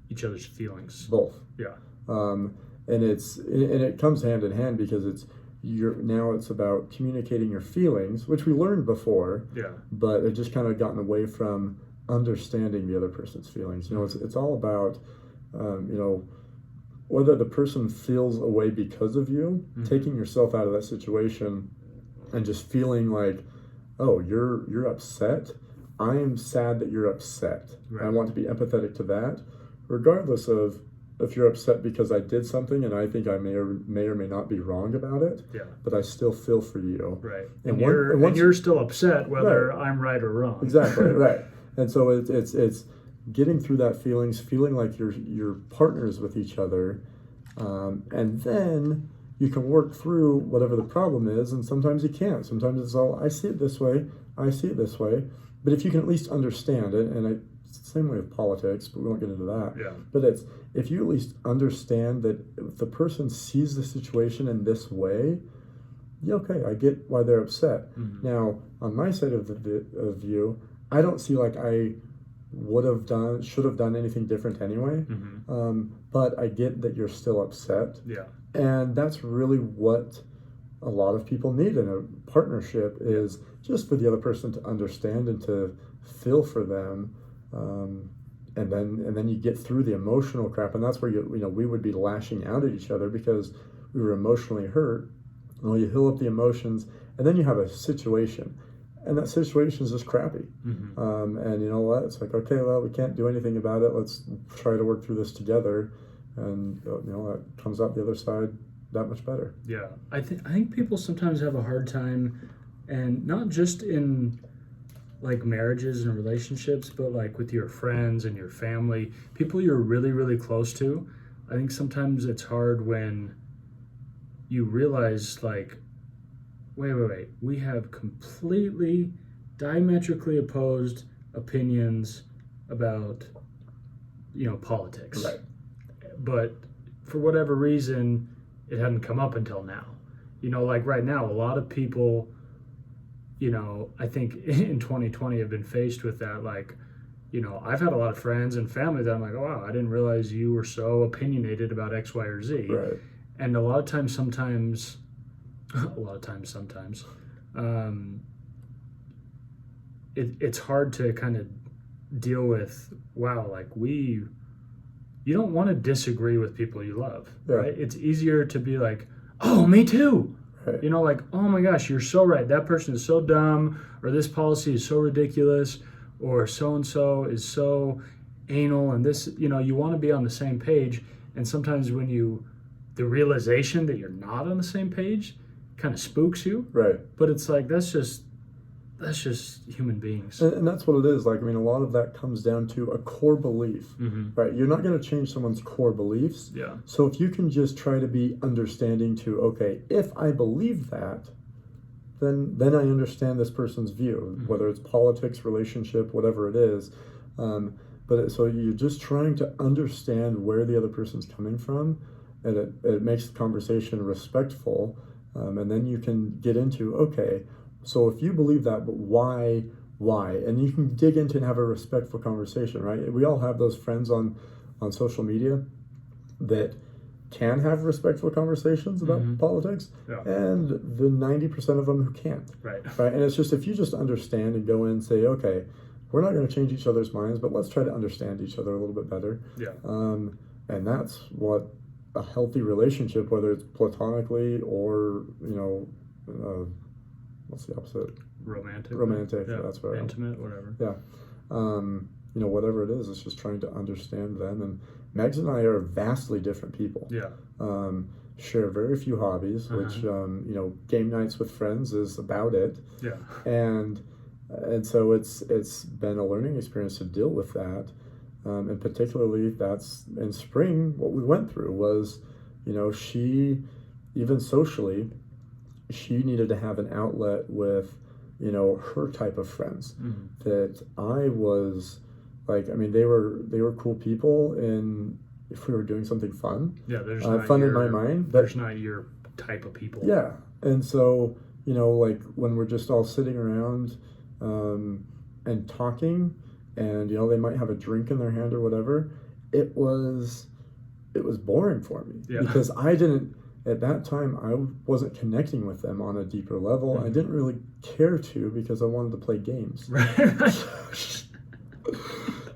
each other's feelings? Both. Yeah. And it comes hand in hand, because now it's about communicating your feelings, which we learned before. Yeah. But it just kind of gotten away from understanding the other person's feelings. It's all about whether the person feels a way because of you, taking yourself out of that situation and just feeling like, oh, you're upset. I am sad that you're upset. Right. I want to be empathetic to that, regardless of if you're upset because I did something and I think I may or may not be wrong about it. Yeah. But I still feel for you. Right. And you're still upset whether I'm right or wrong. Exactly. Right. And so it's getting through that feeling like you're partners with each other, and then you can work through whatever the problem is. And sometimes you can't. Sometimes it's all, I see it this way. But if you can at least understand it, and It's the same way with politics, but we won't get into that. Yeah. But it's, if you at least understand that if the person sees the situation in this way, yeah, okay, I get why they're upset. Mm-hmm. Now, on my side of the view, I don't see like I should have done anything different anyway. Mm-hmm. But I get that you're still upset. Yeah. And that's really what a lot of people need in a partnership, is just for the other person to understand and to feel for them. And then you get through the emotional crap, and that's where we would be lashing out at each other because we were emotionally hurt. Well, you heal up the emotions, and then you have a situation, and that situation is just crappy. Mm-hmm. And you know what? It's like, okay, well, we can't do anything about it. Let's try to work through this together, and that comes out the other side that much better. Yeah, I think people sometimes have a hard time, and not just in like marriages and relationships, but like with your friends and your family, people you're really, really close to. I think sometimes it's hard when you realize, like, wait, we have completely diametrically opposed opinions about, politics. Right. But for whatever reason, it hadn't come up until now. Like right now, a lot of people, I think in 2020 have been faced with that. Like, I've had a lot of friends and family that I'm like, oh, wow, I didn't realize you were so opinionated about X, Y, or Z. Right. And a lot of times, sometimes, it's hard to kind of deal with, wow, like you don't want to disagree with people you love, right? It's easier to be like, oh, me too. Right. Like, oh my gosh, you're so right. That person is so dumb, or this policy is so ridiculous, or so-and-so is so anal, and this, you want to be on the same page. And sometimes when the realization that you're not on the same page kind of spooks you. Right. But it's like, that's just human beings. And that's what it is. Like, a lot of that comes down to a core belief, mm-hmm. right? You're not going to change someone's core beliefs. Yeah. So if you can just try to be understanding to, okay, if I believe that, then I understand this person's view, mm-hmm. whether it's politics, relationship, whatever it is. So you're just trying to understand where the other person's coming from, and it makes the conversation respectful. And then you can get into, okay, so if you believe that, but why? And you can dig into and have a respectful conversation, right? We all have those friends on social media that can have respectful conversations about mm-hmm. politics, and the 90% of them who can't. Right. And it's just, if you just understand and go in and say, okay, we're not going to change each other's minds, but let's try to understand each other a little bit better. Yeah. And that's what a healthy relationship, whether it's platonically or, what's the opposite? Romantic. Yeah. That's right. Intimate, whatever. Yeah. Whatever it is, it's just trying to understand them. And Megs and I are vastly different people. Yeah. Share very few hobbies, uh-huh. which, game nights with friends is about it. Yeah. And so it's been a learning experience to deal with that. And particularly that's in spring, what we went through was, she, even socially, she needed to have an outlet with, her type of friends. Mm-hmm. That I was like, they were cool people, and if we were doing something fun, there's fun in my mind. There's not your type of people. Yeah. And so, like when we're just all sitting around and talking, and they might have a drink in their hand or whatever, it was boring for me, because at that time I wasn't connecting with them on a deeper level. Mm-hmm. I didn't really care to, because I wanted to play games. Right.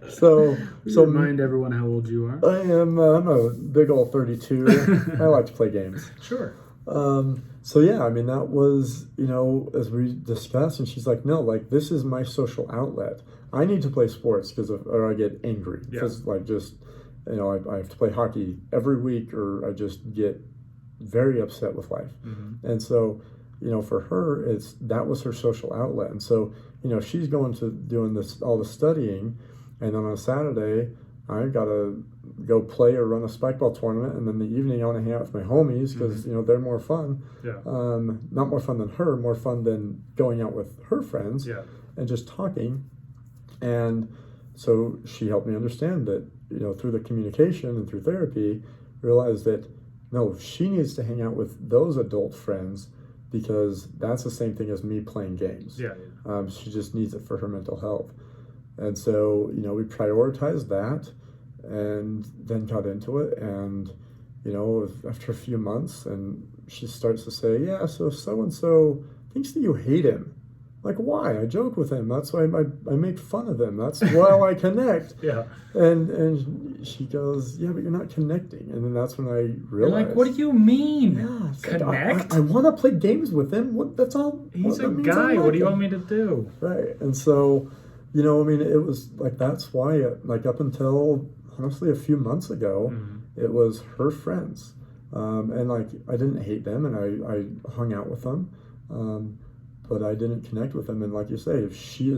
So remind everyone how old you are. I'm a big old 32. I like to play games. Sure. So yeah, that was, as we discussed, and she's like, no, like, this is my social outlet. I need to play sports or I get angry, because I have to play hockey every week, or I just get very upset with life. Mm-hmm. And so, for her, that was her social outlet. And so, she's going to doing all the studying, and then on a Saturday, I gotta go play or run a spikeball tournament, and then the evening I want to hang out with my homies, because mm-hmm. They're more fun. Yeah. Not more fun than her, more fun than going out with her friends. Yeah. And just talking. And so she helped me understand that, through the communication and through therapy, realized that no, she needs to hang out with those adult friends because that's the same thing as me playing games. Yeah. She just needs it for her mental health. And so, we prioritized that and then got into it. And, after a few months, and she starts to say, yeah, so and so thinks that you hate him. Like, why? I joke with him. That's why I make fun of him. That's why I connect. Yeah. And she goes, yeah, but you're not connecting. And then that's when I realized. You're like, what do you mean? Yeah, connect? I want to play games with him. That's all. He's a guy. What do you want me to do? Right. And so, it was like, that's why, like, up until honestly a few months ago, it was her friends. And like, I didn't hate them, and I hung out with them. But I didn't connect with them. And like you say, if she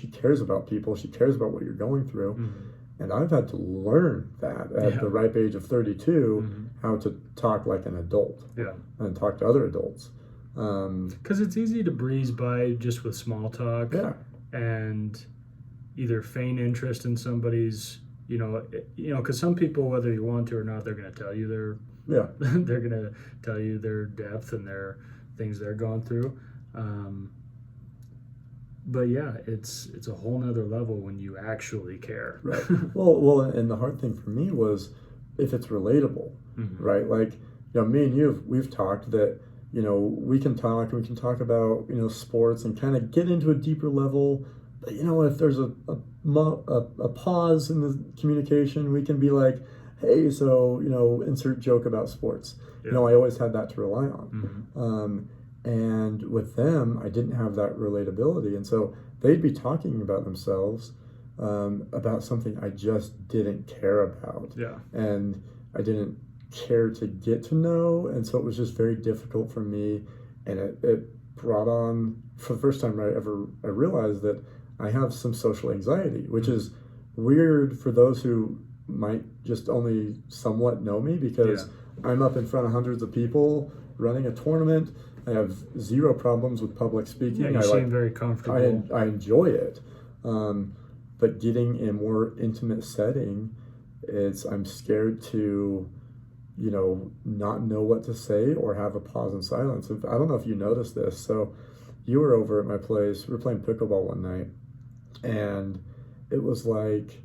cares about people, she cares about what you're going through. And I've had to learn that at the ripe age of 32, how to talk like an adult and talk to other adults. Because it's easy to breeze by just with small talk and either feign interest in somebody's, because some people, whether you want to or not, they're going to tell you they're going to tell you their depth and their things they're going through. But yeah, it's a whole nother level when you actually care. Right. Well, and the hard thing for me was if it's relatable, right? Like, me and you, we've talked that, we can talk about, sports and kind of get into a deeper level. But, if there's a pause in the communication, we can be like, hey, so, insert joke about sports. I always had that to rely on. And with them, I didn't have that relatability. And so they'd be talking about themselves, about something I just didn't care about. Yeah. And I didn't care to get to know. And so it was just very difficult for me. And it brought on, for the first time I realized that I have some social anxiety, which is weird for those who might just only somewhat know me, because I'm up in front of hundreds of people running a tournament. I have zero problems with public speaking. Yeah, you seem very comfortable. I enjoy it. But getting in a more intimate setting, I'm scared to, not know what to say or have a pause in silence. I don't know if you noticed this. So you were over at my place. We were playing pickleball one night. And it was like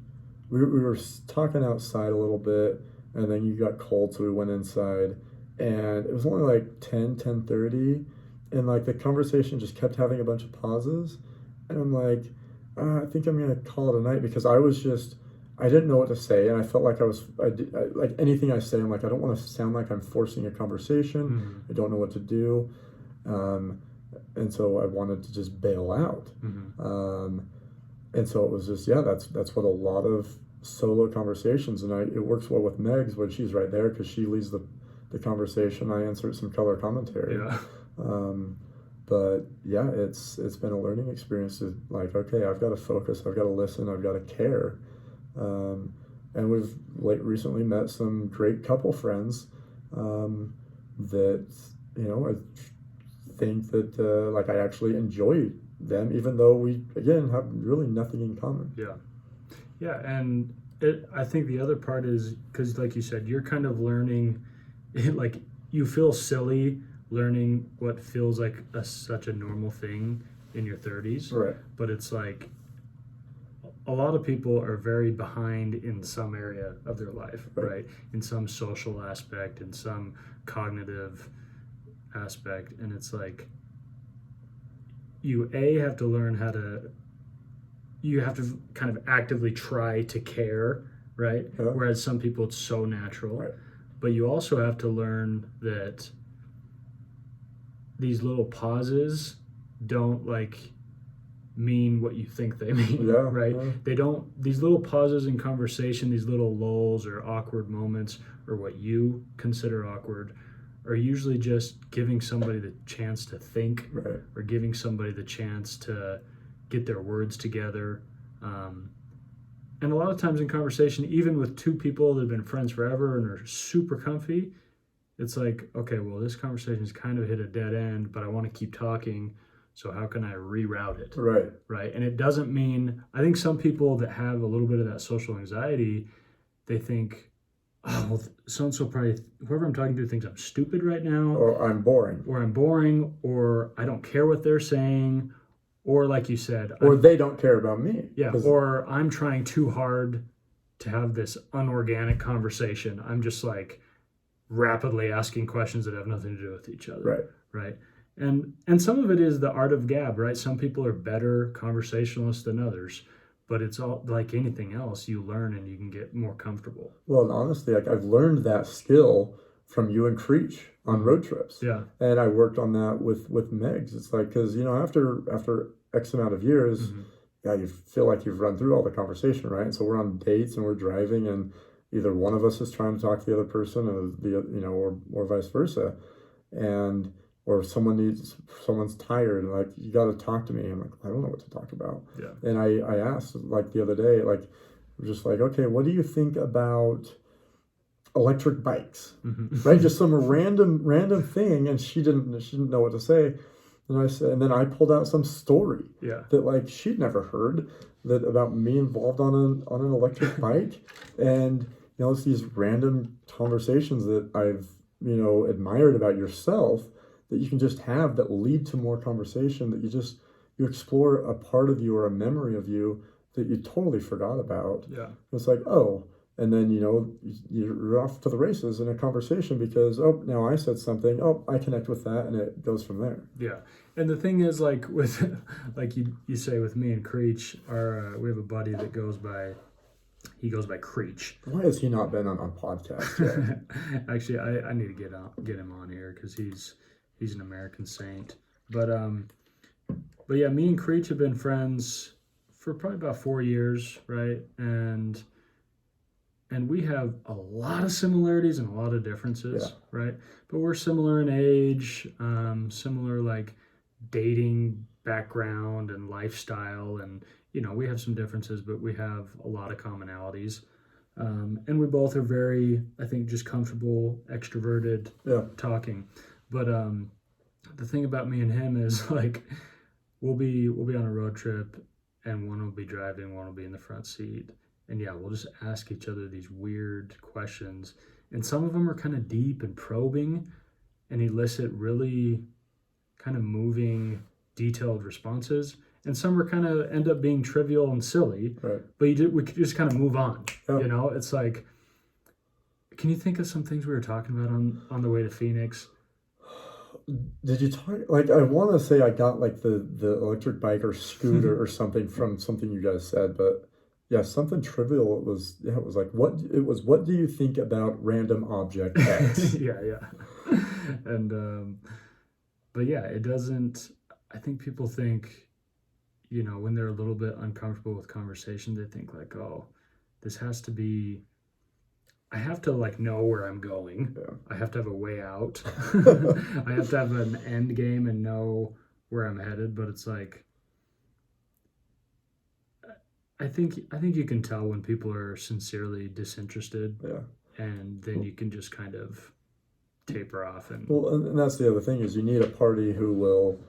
we were talking outside a little bit. And then you got cold, so we went inside. And it was only like 10:30, and like the conversation just kept having a bunch of pauses. And I'm like, I think I'm gonna call it a night, because I didn't know what to say, and I felt like like anything I say, I'm like, I don't want to sound like I'm forcing a conversation. I don't know what to do, and so I wanted to just bail out. And so it was just that's what a lot of solo conversations, and it works well with Megs when she's right there, because she leads the conversation. I insert some color commentary. But yeah, it's been a learning experience to, like, okay, I've got to focus, I've got to listen, I've got to care. And we've recently met some great couple friends that, I think that like I actually enjoy them, even though we, again, have really nothing in common. Yeah, and I think the other part is, because like you said, you're kind of learning, like, you feel silly learning what feels like such a normal thing in your 30s. Right. But it's like a lot of people are very behind in some area of their life, right? In some social aspect, in some cognitive aspect. And it's like you have to learn you have to kind of actively try to care, right? Whereas some people, it's so natural. Right. But you also have to learn that these little pauses don't mean what you think they mean, right? Yeah. They don't. These little pauses in conversation, these little lulls or awkward moments, or what you consider awkward, are usually just giving somebody the chance to think, or giving somebody the chance to get their words together. And a lot of times in conversation, even with two people that have been friends forever and are super comfy, it's like, okay, well, this conversation has kind of hit a dead end, but I want to keep talking. So how can I reroute it? Right. And it doesn't mean, I think some people that have a little bit of that social anxiety, they think, oh, well, so-and-so probably, whoever I'm talking to thinks I'm stupid right now. Or I'm boring. Or I don't care what they're saying. Or like you said. Or they don't care about me. Yeah, or I'm trying too hard to have this unorganic conversation. I'm just like rapidly asking questions that have nothing to do with each other. Right. And some of it is the art of gab, right? Some people are better conversationalists than others. But it's all like anything else, you learn and you can get more comfortable. Well, honestly, like I've learned that skill from you and Creech on road trips. Yeah. And I worked on that with Megs. It's like, because, after X amount of years, you feel like you've run through all the conversation, right? And so we're on dates and we're driving, and either one of us is trying to talk to the other person, or vice versa. Or someone's tired, and like, you got to talk to me. I'm like, I don't know what to talk about. Yeah. And I asked, like, the other day, like, we're just like, okay, what do you think about electric bikes? Right? Just some random thing. And she didn't know what to say. And I said, and then I pulled out some story that like she'd never heard that about me involved on an electric bike. And, it's these random conversations that I've, admired about yourself, that you can just have, that lead to more conversation, that you explore a part of you or a memory of you that you totally forgot about. Yeah. It's like, oh, and then, you're off to the races in a conversation because, oh, now I said something, oh, I connect with that, and it goes from there. Yeah. And the thing is, like, with, like you say with me and Creech, we have a buddy that goes by Creech. Why has he not been on a podcast yet? Actually, I need to get him on here because he's an American saint. But yeah, me and Creech have been friends for probably about 4 years, right? And we have a lot of similarities and a lot of differences, right? But we're similar in age, similar like dating background and lifestyle, and we have some differences, but we have a lot of commonalities. And we both are very, I think, just comfortable, extroverted, talking. But the thing about me and him is, like, we'll be on a road trip, and one will be driving, one will be in the front seat, and we'll just ask each other these weird questions, and some of them are kind of deep and probing, and elicit really kind of moving, detailed responses. And some are kind of end up being trivial and silly, right. But we could just kind of move on. It's like, can you think of some things we were talking about on the way to Phoenix? Did you talk, like, I want to say I got like the electric bike or scooter or something from something you guys said, but something trivial. It was like, what do you think about random object X? And but it doesn't, I think people think, when they're a little bit uncomfortable with conversation, they think like, oh, this has to be, I have to like know where I'm going. I have to have a way out. I have to have an end game and know where I'm headed. But it's like, I think you can tell when people are sincerely disinterested. And then you can just kind of taper off. And that's the other thing, is you need a party who will,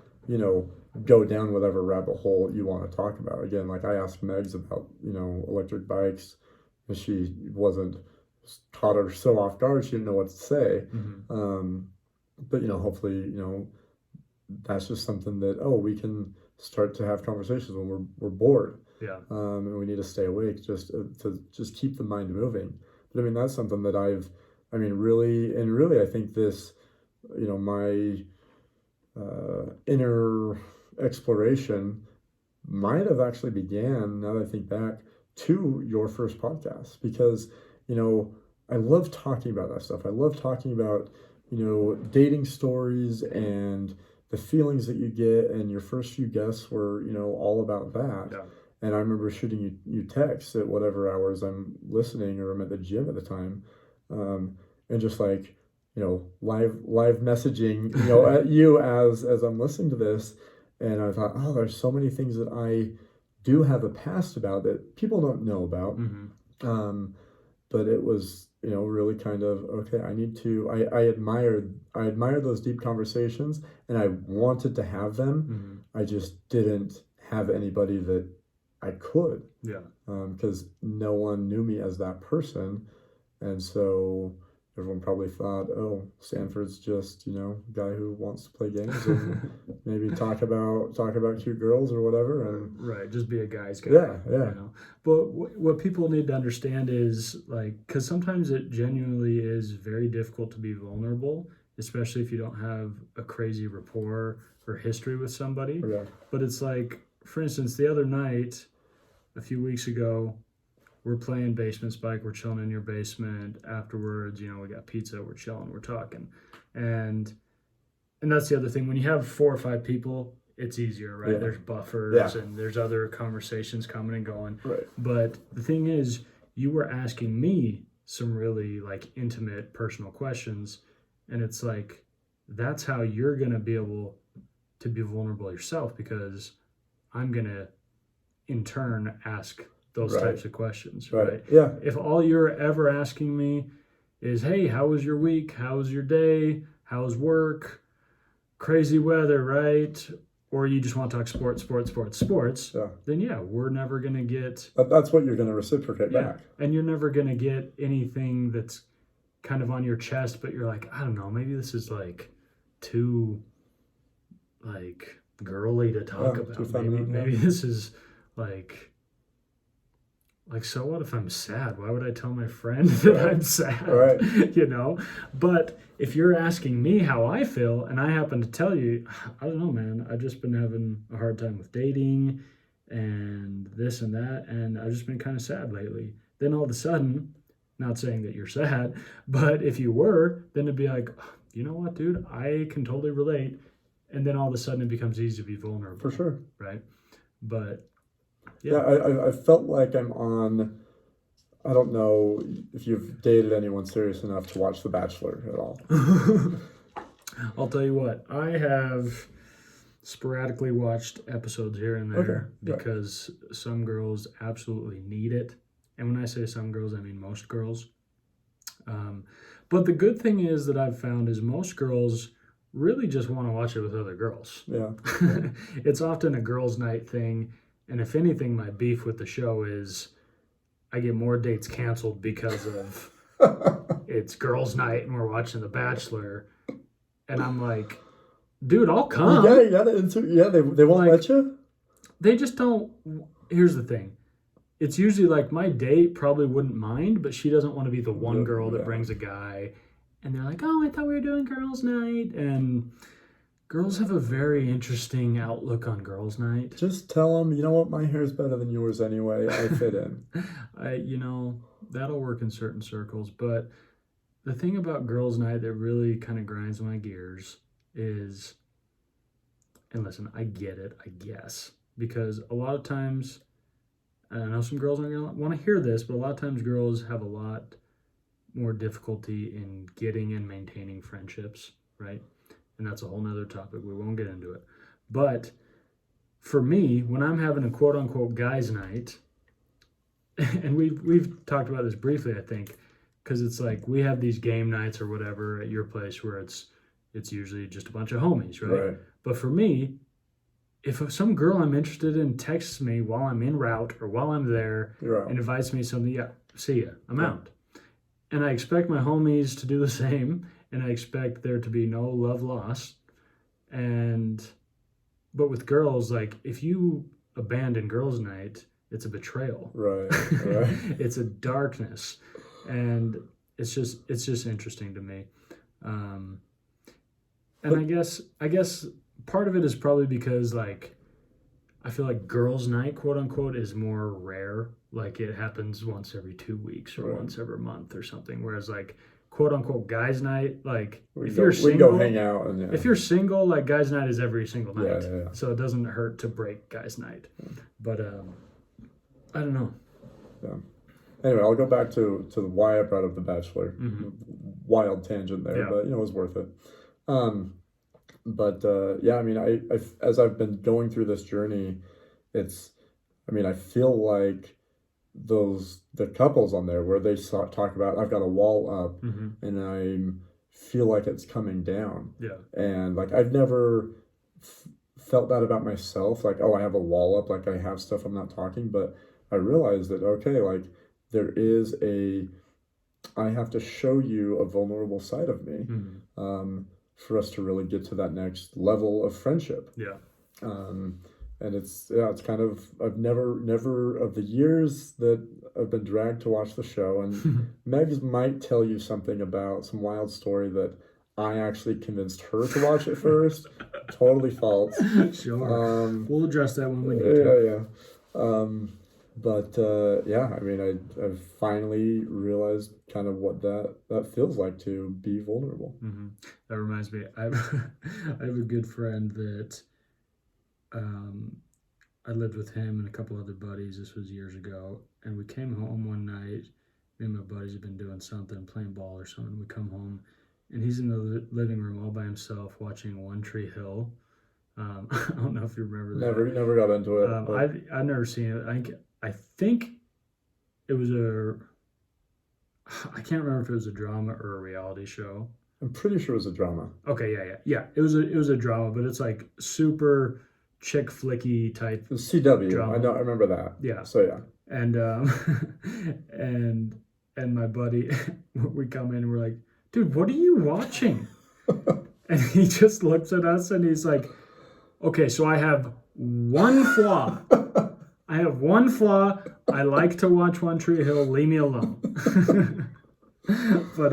go down whatever rabbit hole you want to talk about. Again, like I asked Megs about, electric bikes, and she wasn't, caught her so off guard, she didn't know what to say. But, hopefully, that's just something that, we can start to have conversations when we're bored. And we need to stay awake just to just keep the mind moving. But I mean, that's something that really, I think this, my inner exploration might have actually began, now that I think back, to your first podcast, because I love talking about that stuff. I love talking about dating stories and the feelings that you get, and your first few guests were all about that. And I remember shooting you texts at whatever hours I'm listening, or I'm at the gym at the time, and just like live messaging at you as I'm listening to this. And I thought, oh, there's so many things that I do have a past about that people don't know about. But it was really kind of, okay, I admire those deep conversations, and I wanted to have them. I just didn't have anybody that I could. Yeah. Because no one knew me as that person. And so everyone probably thought, oh, Sanford's just, a guy who wants to play games and maybe talk about cute girls or whatever. And right, just be a guy's guy. Yeah. But what people need to understand is, like, because sometimes it genuinely is very difficult to be vulnerable, especially if you don't have a crazy rapport or history with somebody. Yeah. But it's like, for instance, the other night, a few weeks ago, we're playing basement spike. We're chilling in your basement. Afterwards, we got pizza. We're chilling. We're talking, and that's the other thing. When you have 4 or 5 people, it's easier, right? Yeah. There's buffers and there's other conversations coming and going. Right. But the thing is, you were asking me some really like intimate, personal questions, and it's like that's how you're gonna be able to be vulnerable yourself, because I'm gonna in turn ask those types of questions, right? Yeah. If all you're ever asking me is, hey, how was your week? How was your day? How's work? Crazy weather, right? Or you just want to talk sports, then we're never going to get... That's what you're going to reciprocate back. And you're never going to get anything that's kind of on your chest, but you're like, I don't know, maybe this is like too like girly to talk about. Maybe this is like, so what if I'm sad? Why would I tell my friend that I'm sad? Right. But if you're asking me how I feel and I happen to tell you, I don't know, man, I've just been having a hard time with dating and this and that, and I've just been kind of sad lately. Then all of a sudden, not saying that you're sad, but if you were, then it'd be like, you know what, dude, I can totally relate. And then all of a sudden it becomes easy to be vulnerable. For sure. Right? But yeah, I felt like I'm on, I don't know if you've dated anyone serious enough to watch The Bachelor at all. I'll tell you what, I have sporadically watched episodes here and there because some girls absolutely need it. And when I say some girls, I mean most girls. But the good thing is that I've found is most girls really just want to watch it with other girls. Yeah. It's often a girls' night thing. And if anything, my beef with the show is I get more dates canceled because of it's girls' night and we're watching The Bachelor. And I'm like, dude, I'll come. They won't let you? They just don't. Here's the thing. It's usually like my date probably wouldn't mind, but she doesn't want to be the one girl that brings a guy. And they're like, oh, I thought we were doing girls' night. And girls have a very interesting outlook on girls' night. Just tell them, you know what, my hair's better than yours anyway. I fit in. That'll work in certain circles. But the thing about girls' night that really kind of grinds my gears is, and listen, I get it, I guess. Because a lot of times, and I know some girls aren't going to want to hear this, but a lot of times girls have a lot more difficulty in getting and maintaining friendships, right? And that's a whole nother topic. We won't get into it. But for me, when I'm having a quote-unquote guys' night, and we've talked about this briefly, I think, because it's like we have these game nights or whatever at your place where it's usually just a bunch of homies, right? But for me, if some girl I'm interested in texts me while I'm en route or while I'm there and invites me to something, see ya, I'm out. And I expect my homies to do the same, and I expect there to be no love lost. But with girls, like if you abandon girls' night, it's a betrayal. Right. It's a darkness, and it's just interesting to me. And I guess part of it is probably because like I feel like girls' night, quote unquote, is more rare. Like it happens once every 2 weeks or once every month or something. Whereas like quote unquote guys' night, like you're single, we go hang out. And, if you're single, like guys' night is every single night. So it doesn't hurt to break guys' night. But I don't know. Yeah. Anyway, I'll go back to why I brought up The Bachelor. Mm-hmm. Wild tangent there, but it was worth it. I mean, I as I've been going through this journey, I feel like the couples on there where they talk about, I've got a wall up and I feel like it's coming down. Yeah. And like I've never felt that about myself, like, oh, I have a wall up, like I have stuff I'm not talking, but I realized that, okay, like there is I have to show you a vulnerable side of me for us to really get to that next level of friendship. Yeah. And it's kind of, I've never of the years that I've been dragged to watch the show, and Megs might tell you something about some wild story that I actually convinced her to watch it first. Totally false. Sure. We'll address that when we need to. Yeah. But I mean, I've finally realized kind of what that feels like to be vulnerable. That reminds me, I have a good friend that I lived with him and a couple other buddies. This was years ago, and we came home one night. Me and my buddies had been doing something, playing ball or something. We come home, and he's in the living room all by himself watching One Tree Hill. I don't know if you remember that. Never got into it. I've never seen it. I think it was I can't remember if it was a drama or a reality show. I'm pretty sure it was a drama. Okay, yeah. It was a drama, but it's like super chick flicky type. CW. Drama. I remember that. Yeah. So yeah. And and my buddy, we come in and we're like, dude, what are you watching? And he just looks at us and he's like, okay, so I have one flaw. I like to watch One Tree Hill. Leave me alone. But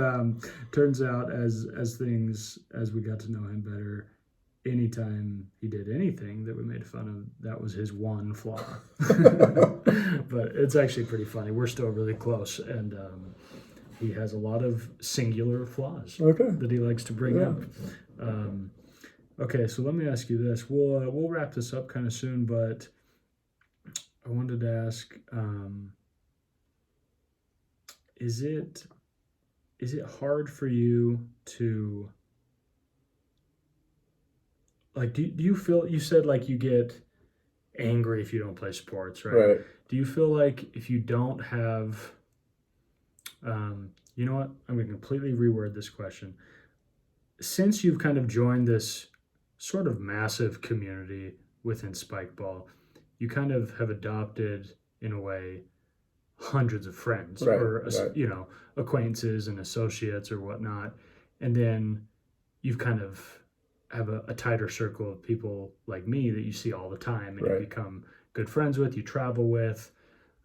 turns out as we got to know him better, anytime he did anything that we made fun of, that was his one flaw. But it's actually pretty funny. We're still really close, and he has a lot of singular flaws that he likes to bring up. Okay, so let me ask you this. We'll wrap this up kind of soon, but I wanted to ask, is it hard for you to, like, do you feel, you said like you get angry if you don't play sports, right? Right. Do you feel like if you don't have, you know what, I'm going to completely reword this question. Since you've kind of joined this sort of massive community within Spikeball, you kind of have adopted, in a way, hundreds of friends or you know, acquaintances and associates or whatnot, and then you've kind of have a tighter circle of people like me that you see all the time and you become good friends with, you travel with.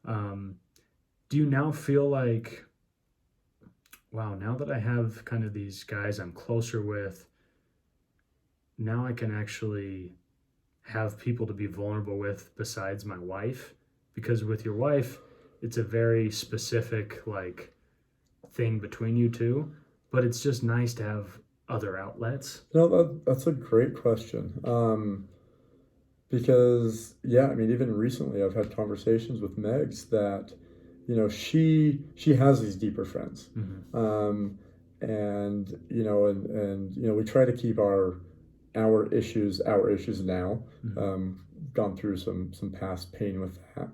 Do you now feel like, wow, now that I have kind of these guys I'm closer with, now I can actually have people to be vulnerable with besides my wife? Because with your wife, it's a very specific like thing between you two, but it's just nice to have other outlets. No, that's a great question. Because I mean, even recently I've had conversations with Megs that, you know, she has these deeper friends. And you know, and you know, we try to keep our issues now. Gone through some past pain with that.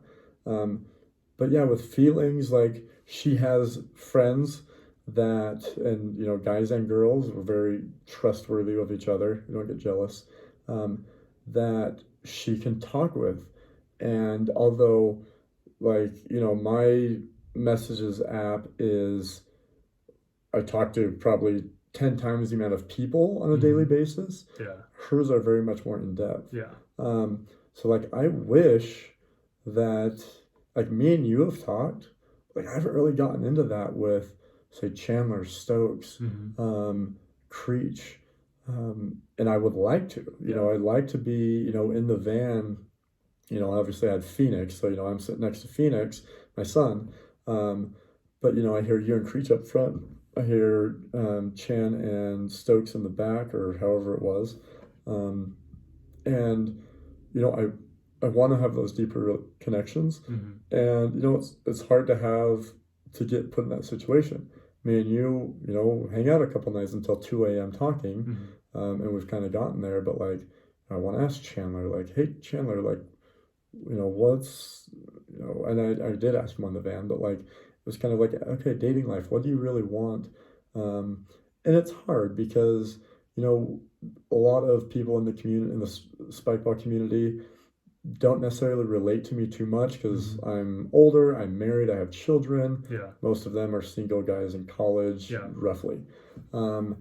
But yeah, with feelings, like she has friends that, and you know, guys and girls are very trustworthy with each other. You don't get jealous. That she can talk with. And although, like, you know, my messages app is, I talk to probably 10 times the amount of people on a daily basis. Hers are very much more in depth. So like, I wish that, like, me and you have talked, like I haven't really gotten into that with, say, Chandler, Stokes, Creech, and I would like to, you know, I'd like to be, you know, in the van, you know, obviously I had Phoenix, so, you know, I'm sitting next to Phoenix, my son, but, you know, I hear you and Creech up front, I hear Chan and Stokes in the back, or however it was, and, you know, I want to have those deeper connections, and, you know, it's hard to get put in that situation. Me and you know, hang out a couple nights until 2 a.m. talking, and we've kind of gotten there, but like, I want to ask Chandler, like, hey, Chandler, like, you know, and I did ask him on the van, but like, it was kind of like, okay, dating life, what do you really want? And it's hard because, a lot of people in the community, in the spikeball community, don't necessarily relate to me too much because I'm older, I'm married, I have children. Yeah. Most of them are single guys in college, Yeah. roughly. And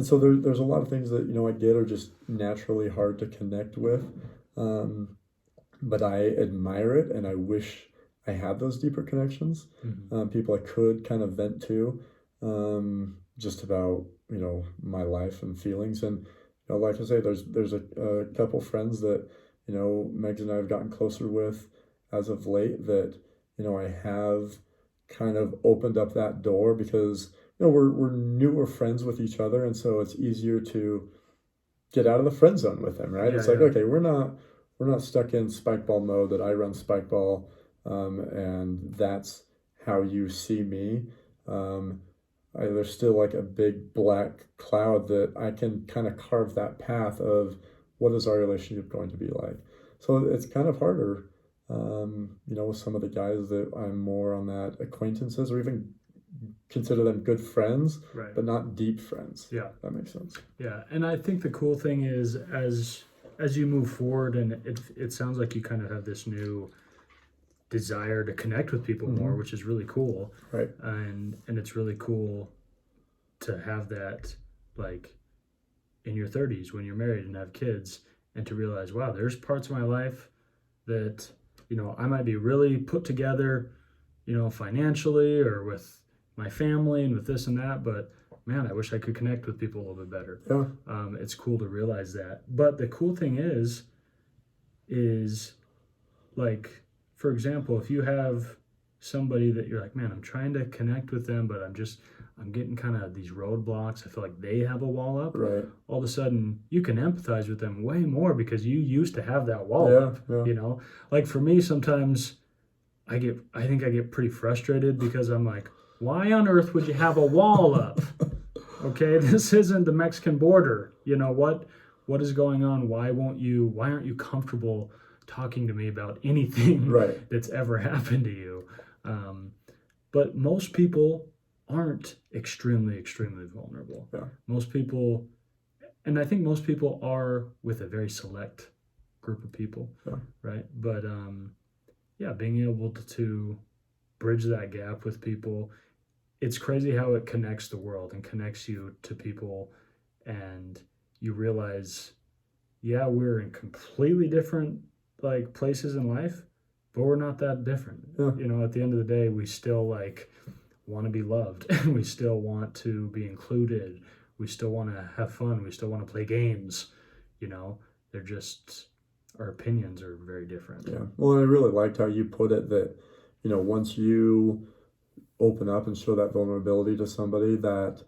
so there's a lot of things that, I get are just naturally hard to connect with. But I admire it and I wish I had those deeper connections. People I could kind of vent to just about, my life and feelings. And, like I say, there's a couple friends that, Megs and I have gotten closer with as of late that, I have kind of opened up that door because, we're newer friends with each other. And so it's easier to get out of the friend zone with them, right? Yeah, it's like, okay, we're not stuck in spikeball mode that I run spikeball, and that's how you see me. There's still like a big black cloud that I can kind of carve that path of what is our relationship going to be like. So it's kind of harder, with some of the guys that I'm more on that acquaintances or even consider them good friends, right, but not deep friends. Yeah. That makes sense. Yeah. And I think the cool thing is as you move forward, and it sounds like you kind of have this new desire to connect with people more, which is really cool. Right. And it's really cool to have that, like, in your 30s when you're married and have kids, and to realize, wow, there's parts of my life that, I might be really put together, financially or with my family and with this and that, but man, I wish I could connect with people a little bit better. Yeah. It's cool to realize that. But the cool thing is like, for example, if you have somebody that you're like, man, I'm trying to connect with them, but I'm getting kind of these roadblocks. I feel like they have a wall up. Right. All of a sudden, you can empathize with them way more because you used to have that wall up. Yeah. Like for me, sometimes I think I get pretty frustrated because I'm like, why on earth would you have a wall up? Okay, this isn't the Mexican border. What is going on? Why aren't you comfortable talking to me about anything that's ever happened to you? But most people aren't extremely, extremely vulnerable. Yeah. Most people, and I think most people are with a very select group of people, right? But being able to bridge that gap with people, it's crazy how it connects the world and connects you to people, and you realize, we're in completely different like places in life, but we're not that different. At the end of the day, we still like want to be loved and we still want to be included. We still want to have fun. We still want to play games. They're just, our opinions are very different. Yeah. Well, I really liked how you put it that, once you open up and show that vulnerability to somebody, that,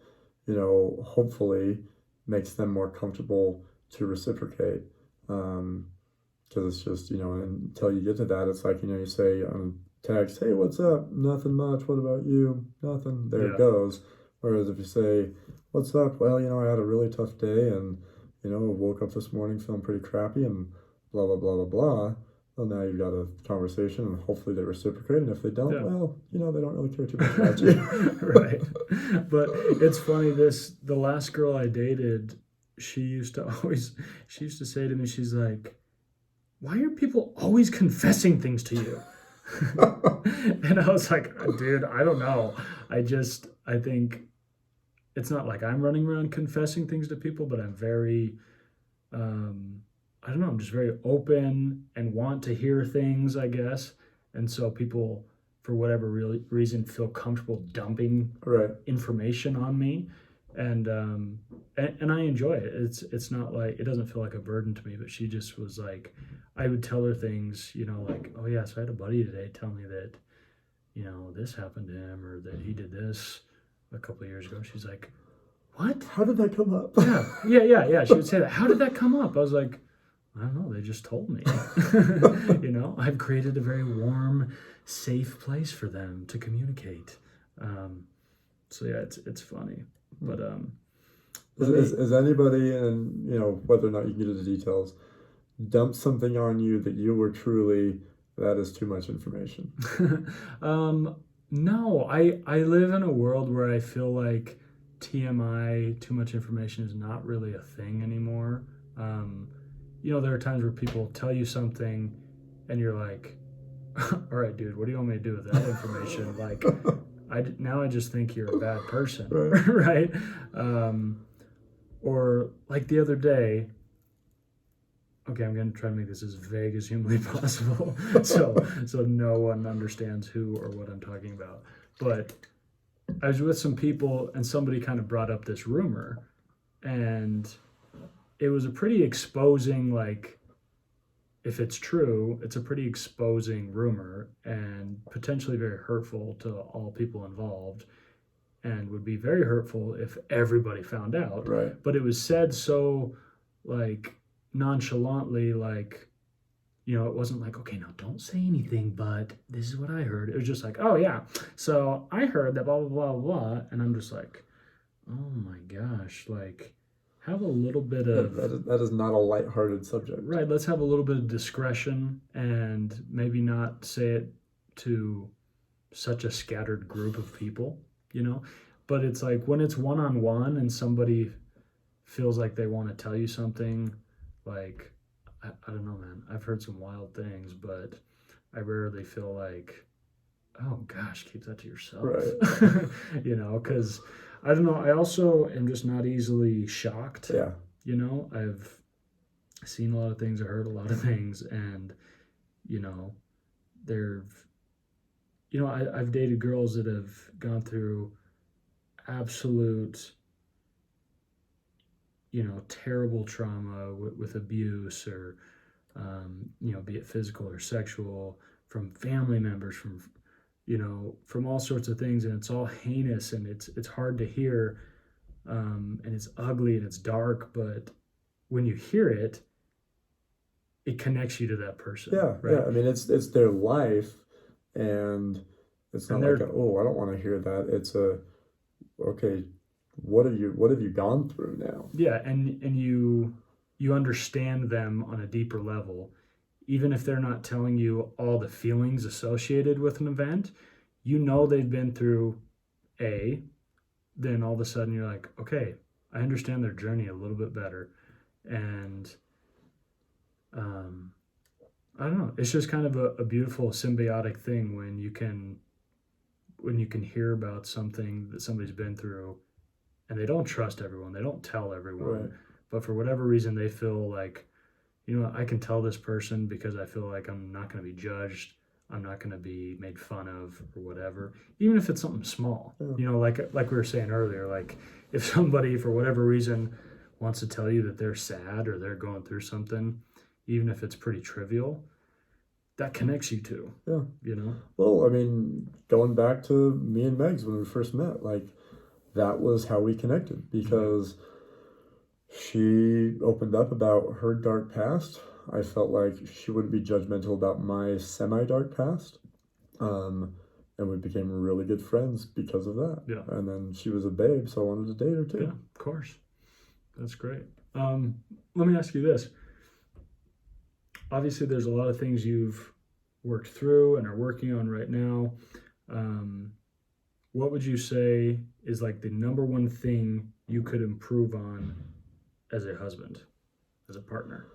hopefully makes them more comfortable to reciprocate. Because it's just, until you get to that, it's like, you say on text, hey, what's up? Nothing much. What about you? Nothing. There it goes. Whereas if you say, what's up? Well, I had a really tough day and, I woke up this morning feeling pretty crappy and blah, blah, blah, blah, blah. Well, now you've got a conversation and hopefully they reciprocate. And if they don't, well, they don't really care too much about you. Right. But it's funny, the last girl I dated, she used to say to me, she's like, why are people always confessing things to you? And I was like, dude, I don't know. I think it's not like I'm running around confessing things to people, but I'm very, I don't know, I'm just very open and want to hear things, I guess. And so people, for whatever reason, feel comfortable dumping information on me. And I enjoy it. It's not like, it doesn't feel like a burden to me, but she just was like, I would tell her things, like, oh yeah, so I had a buddy today tell me that, this happened to him or that he did this a couple of years ago. She's like, what? How did that come up? Yeah. She would say that. How did that come up? I was like, I don't know. They just told me. I've created a very warm, safe place for them to communicate. So yeah, it's funny. But is anybody, and whether or not you can get into details, dump something on you that you were truly that is too much information? No, I live in a world where I feel like TMI, too much information, is not really a thing anymore. There are times where people tell you something and you're like, all right, dude, what do you want me to do with that information? Like, I just think you're a bad person, right? Or like the other day, okay, I'm going to try to make this as vague as humanly possible, so no one understands who or what I'm talking about. But I was with some people, and somebody kind of brought up this rumor, and it was a pretty exposing, like, if it's true, it's a pretty exposing rumor and potentially very hurtful to all people involved, and would be very hurtful if everybody found out. Right. But it was said so, like, nonchalantly, like, it wasn't like, okay, now don't say anything, but this is what I heard. It was just like, oh yeah, so I heard that blah blah blah blah, and I'm just like, oh my gosh, like, have a little bit of that is not a lighthearted subject, right? Let's have a little bit of discretion and maybe not say it to such a scattered group of people, but it's like when it's one-on-one and somebody feels like they want to tell you something, like, I don't know, man. I've heard some wild things, but I rarely feel like, oh gosh, keep that to yourself. Right. Because I don't know. I also am just not easily shocked. Yeah. I've seen a lot of things, I heard a lot of things, and I've dated girls that have gone through absolute terrible trauma with abuse or, be it physical or sexual, from family members, from all sorts of things. And it's all heinous and it's hard to hear, and it's ugly and it's dark. But when you hear it, it connects you to that person. Yeah, right? Yeah. I mean, it's their life, and it's not like, oh, I don't want to hear that. It's okay. What have you gone through now? Yeah, and you understand them on a deeper level, even if they're not telling you all the feelings associated with an event. They've been through A, then all of a sudden you're like, okay, I understand their journey a little bit better, and I don't know. It's just kind of a beautiful symbiotic thing when you can hear about something that somebody's been through. And they don't trust everyone. They don't tell everyone. Right. But for whatever reason, they feel like, I can tell this person because I feel like I'm not going to be judged. I'm not going to be made fun of or whatever. Even if it's something small. Yeah. Like we were saying earlier, like if somebody for whatever reason wants to tell you that they're sad or they're going through something, even if it's pretty trivial, that connects you too. Yeah. Well, I mean, going back to me and Megs when we first met, like, that was how we connected, because she opened up about her dark past. I felt like she wouldn't be judgmental about my semi-dark past. And we became really good friends because of that. Yeah. And then she was a babe, so I wanted to date her too. Yeah, of course. That's great. Let me ask you this. Obviously, there's a lot of things you've worked through and are working on right now. What would you say is like the number one thing you could improve on as a husband, as a partner?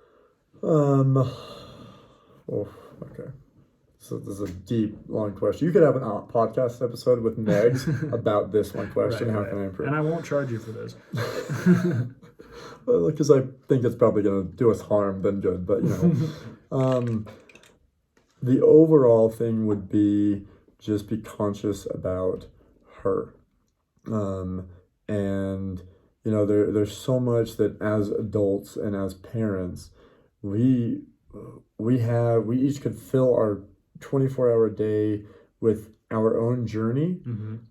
Okay. So this is a deep, long question. You could have a podcast episode with Megs about this one question. Right, how can I improve? And I won't charge you for this. Well, because I think it's probably going to do us harm than good. But, the overall thing would be just be conscious about her. And there's so much that as adults and as parents we each could fill our 24-hour day with our own journey,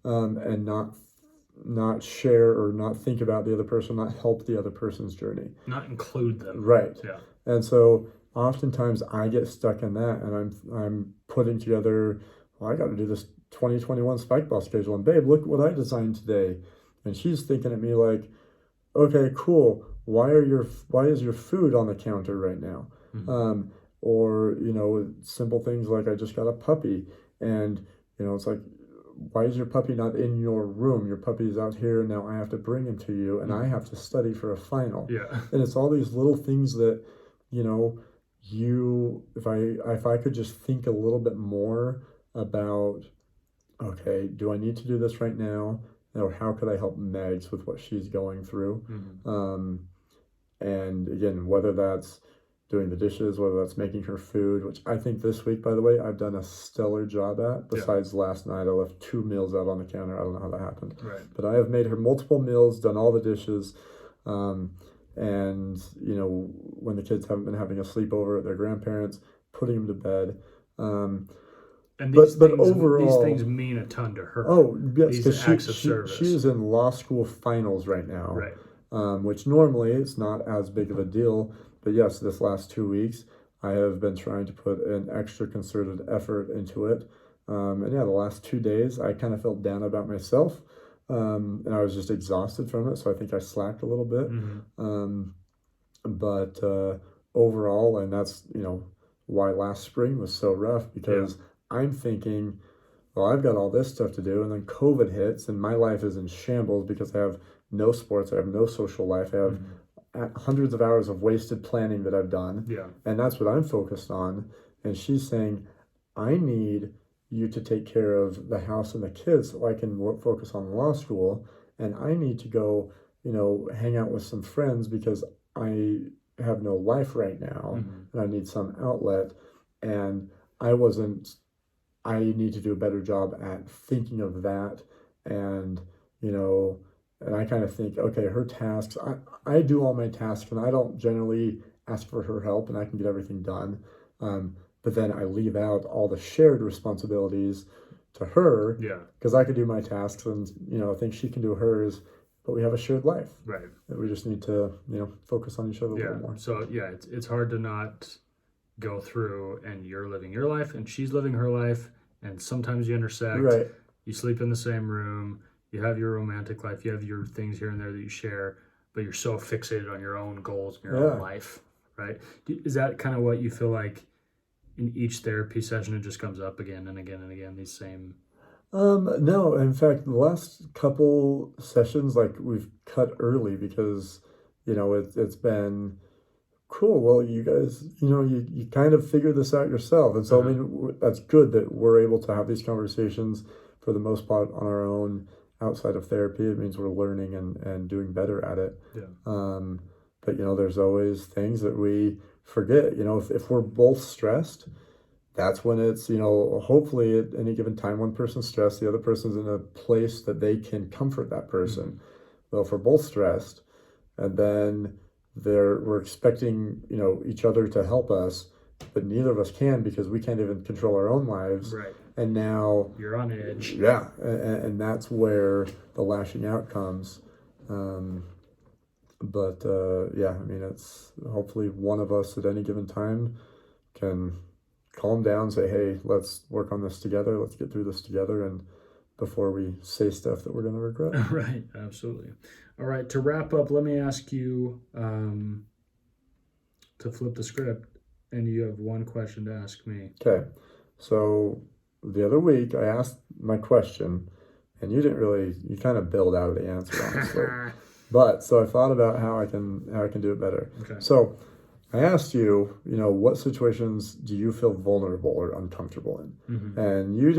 and not share or not think about the other person, not help the other person's journey, not include them. Right. Yeah. And so oftentimes I get stuck in that, and I'm putting together, well, I got to do this 2021 spike ball schedule, and babe, look what I designed today. And she's thinking at me like, okay, cool. Why is your food on the counter right now? or, simple things like I just got a puppy, and, it's like, why is your puppy not in your room? Your puppy is out here, and now I have to bring him to you, and I have to study for a final. Yeah. And it's all these little things that, if I could just think a little bit more about, okay, do I need to do this right now? Or how could I help Megs with what she's going through? And again, whether that's doing the dishes, whether that's making her food, which I think this week, by the way, I've done a stellar job at. Besides last night, I left 2 meals out on the counter. I don't know how that happened. Right. But I have made her multiple meals, done all the dishes. And, when the kids haven't been having a sleepover at their grandparents, putting them to bed. And these but things, overall, these things mean a ton to her. Oh, yes, these acts of service. She is in law school finals right now. Right. Which normally it's not as big of a deal. But yes, this last 2 weeks, I have been trying to put an extra concerted effort into it. And the last 2 days, I kind of felt down about myself. And I was just exhausted from it. So I think I slacked a little bit. But overall, and that's, why last spring was so rough, because I'm thinking, well, I've got all this stuff to do. And then COVID hits and my life is in shambles because I have no sports. I have no social life. I have hundreds of hours of wasted planning that I've done. Yeah. And that's what I'm focused on. And she's saying, I need you to take care of the house and the kids so I can focus on law school. And I need to go, hang out with some friends because I have no life right now and I need some outlet. And I need to do a better job at thinking of that. And, and I kind of think, okay, her tasks, I do all my tasks and I don't generally ask for her help and I can get everything done. But then I leave out all the shared responsibilities to her because I could do my tasks and, I think she can do hers, but we have a shared life. Right. And we just need to, focus on each other a little more. So, it's hard to not go through and you're living your life and she's living her life. And sometimes you intersect. Right. You sleep in the same room. You have your romantic life. You have your things here and there that you share, but you're so fixated on your own goals and your own life, right? Is that kind of what you feel like in each therapy session? It just comes up again and again and again, these same... No, in fact, the last couple sessions, we've cut early because, it's been cool. Well, you guys, you kind of figure this out yourself. And so, I mean, that's good that we're able to have these conversations for the most part on our own outside of therapy. It means we're learning and doing better at it. But, there's always things that we forget. If we're both stressed, that's when it's, hopefully at any given time, one person's stressed, the other person's in a place that they can comfort that person. Well, if we're both stressed and then we're expecting, each other to help us, but neither of us can because we can't even control our own lives. Right. And now you're on edge. Yeah. And that's where the lashing out comes. But I mean, it's hopefully one of us at any given time can calm down, say, hey, let's work on this together. Let's get through this together. And before we say stuff that we're going to regret. Right. Absolutely. All right. To wrap up, let me ask you to flip the script. And you have one question to ask me. Okay. So the other week I asked my question and you kind of bailed out of the answer, honestly. But so I thought about how I can do it better. Okay. So I asked you, what situations do you feel vulnerable or uncomfortable in? And you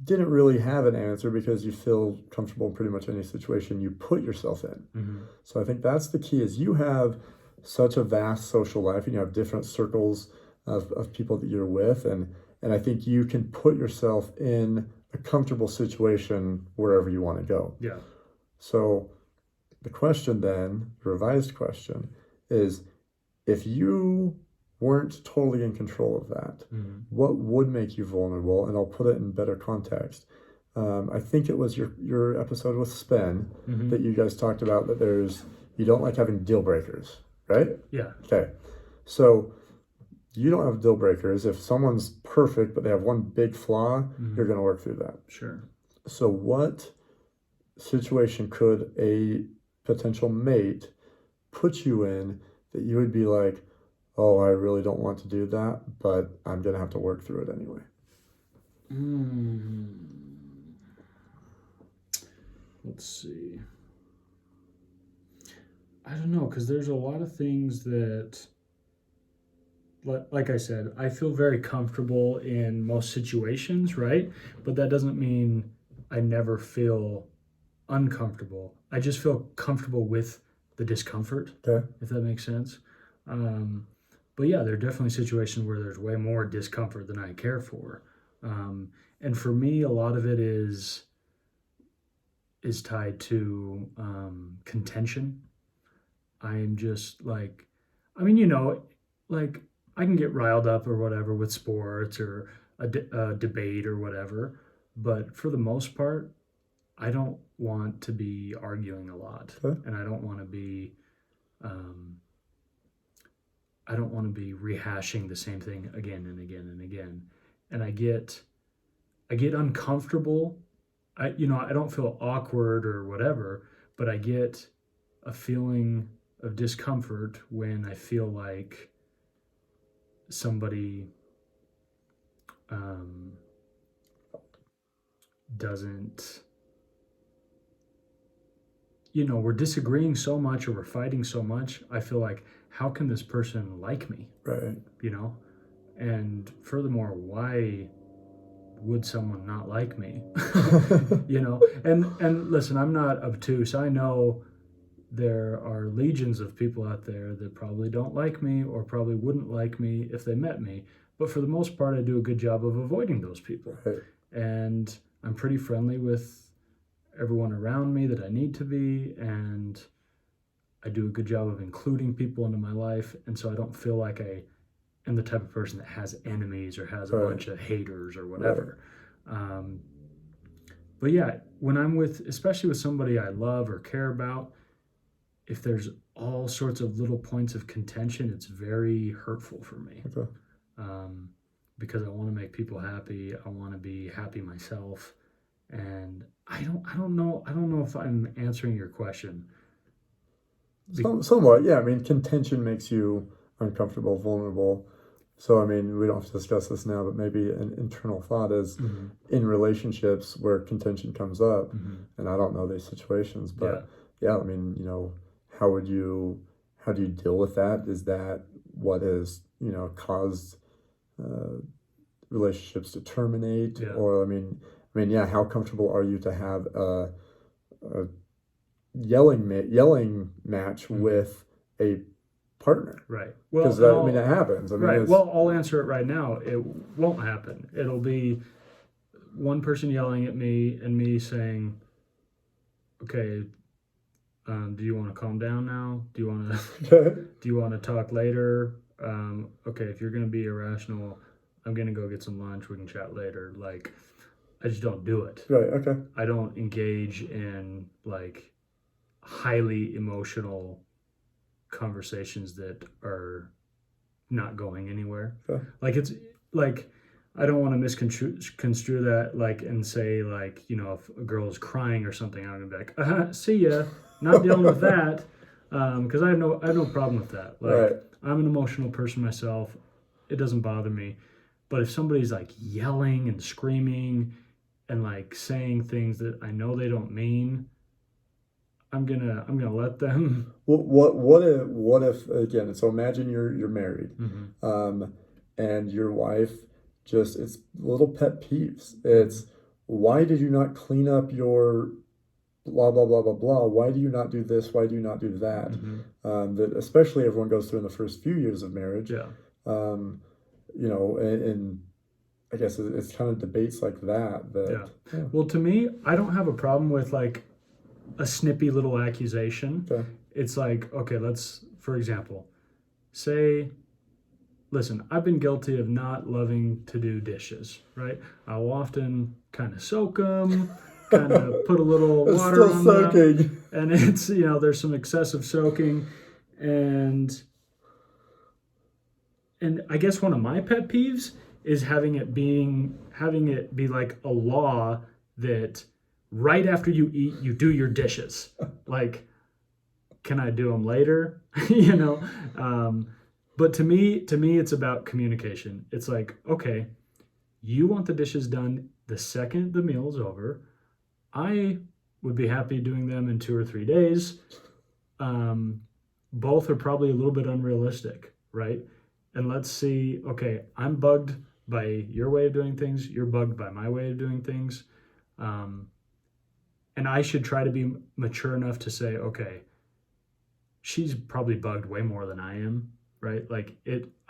didn't really have an answer because you feel comfortable in pretty much any situation you put yourself in. So I think that's the key is you have such a vast social life and you have different circles of people that you're with. And I think you can put yourself in a comfortable situation wherever you want to go. Yeah. So the question then, the revised question, is if you weren't totally in control of that, what would make you vulnerable? And I'll put it in better context. I think it was your episode with Spen that you guys talked about that you don't like having deal breakers, right? Yeah. Okay. So you don't have deal breakers. If someone's perfect, but they have one big flaw, you're going to work through that. Sure. So what situation could a potential mate put you in that you would be like, oh, I really don't want to do that, but I'm going to have to work through it anyway? Let's see. I don't know, because there's a lot of things that, like I said, I feel very comfortable in most situations, right? But that doesn't mean I never feel uncomfortable. I just feel comfortable with the discomfort, if that makes sense. But yeah, there are definitely situations where there's way more discomfort than I care for. And for me, a lot of it is tied to contention. I am just like, I mean, like I can get riled up or whatever with sports or a debate or whatever, but for the most part, I don't want to be arguing a lot, and I don't want to be, rehashing the same thing again and again and again, and I get uncomfortable. I don't feel awkward or whatever, but I get a feeling of discomfort when I feel like somebody doesn't, we're disagreeing so much or we're fighting so much. I feel like, how can this person like me? Right. And furthermore, why would someone not like me? And listen, I'm not obtuse. I know there are legions of people out there that probably don't like me or probably wouldn't like me if they met me. But for the most part, I do a good job of avoiding those people. Right. And I'm pretty friendly with everyone around me that I need to be. And I do a good job of including people into my life. And so I don't feel like I am the type of person that has enemies or has a bunch of haters or whatever. But yeah, when I'm especially with somebody I love or care about, if there's all sorts of little points of contention, it's very hurtful for me. Because I want to make people happy. I want to be happy myself. And I don't know if I'm answering your question. Somewhat, yeah. I mean, contention makes you uncomfortable, vulnerable. So, I mean, we don't have to discuss this now, but maybe an internal thought is in relationships where contention comes up, and I don't know these situations, but yeah, I mean, how do you deal with that? Is that what has, caused relationships to terminate? Yeah. Or, I mean, yeah, how comfortable are you to have a yelling match with a partner? Right. Well, because that happens. Right. Well, I'll answer it right now. It won't happen. It'll be one person yelling at me and me saying, "Okay, do you want to calm down now? Do you want to talk later? Okay, if you're gonna be irrational, I'm gonna go get some lunch. We can chat later." Like, I just don't do it. Right. Okay. I don't engage in like highly emotional conversations that are not going anywhere. Like, it's like, I don't want to misconstrue that, like, and say, like, if a girl is crying or something, I'm gonna be like, see ya, not dealing with that, because I have no problem with that. Like, I'm an emotional person myself. It doesn't bother me. But if somebody's like yelling and screaming and like saying things that I know they don't mean, I'm gonna let them. What if again? So imagine you're married, and your wife it's little pet peeves. It's, why did you not clean up your blah blah blah blah blah? Why do you not do this? Why do you not do that? That especially everyone goes through in the first few years of marriage. Yeah. And I guess it's kind of debates like that. Yeah. Well, to me, I don't have a problem with like a snippy little accusation. It's like, okay, let's, for example, say, listen, I've been guilty of not loving to do dishes, right? I'll often kind of soak them, kind of put a little water on them, and it's, there's some excessive soaking, and I guess one of my pet peeves is having it be like a law that right after you eat, you do your dishes. Like, can I do them later? But to me, it's about communication. It's like, okay, you want the dishes done the second the meal is over. I would be happy doing them in 2 or 3 days. Both are probably a little bit unrealistic, right? And let's see, okay, I'm bugged by your way of doing things. You're bugged by my way of doing things. And I should try to be mature enough to say, okay, she's probably bugged way more than I am, right? Like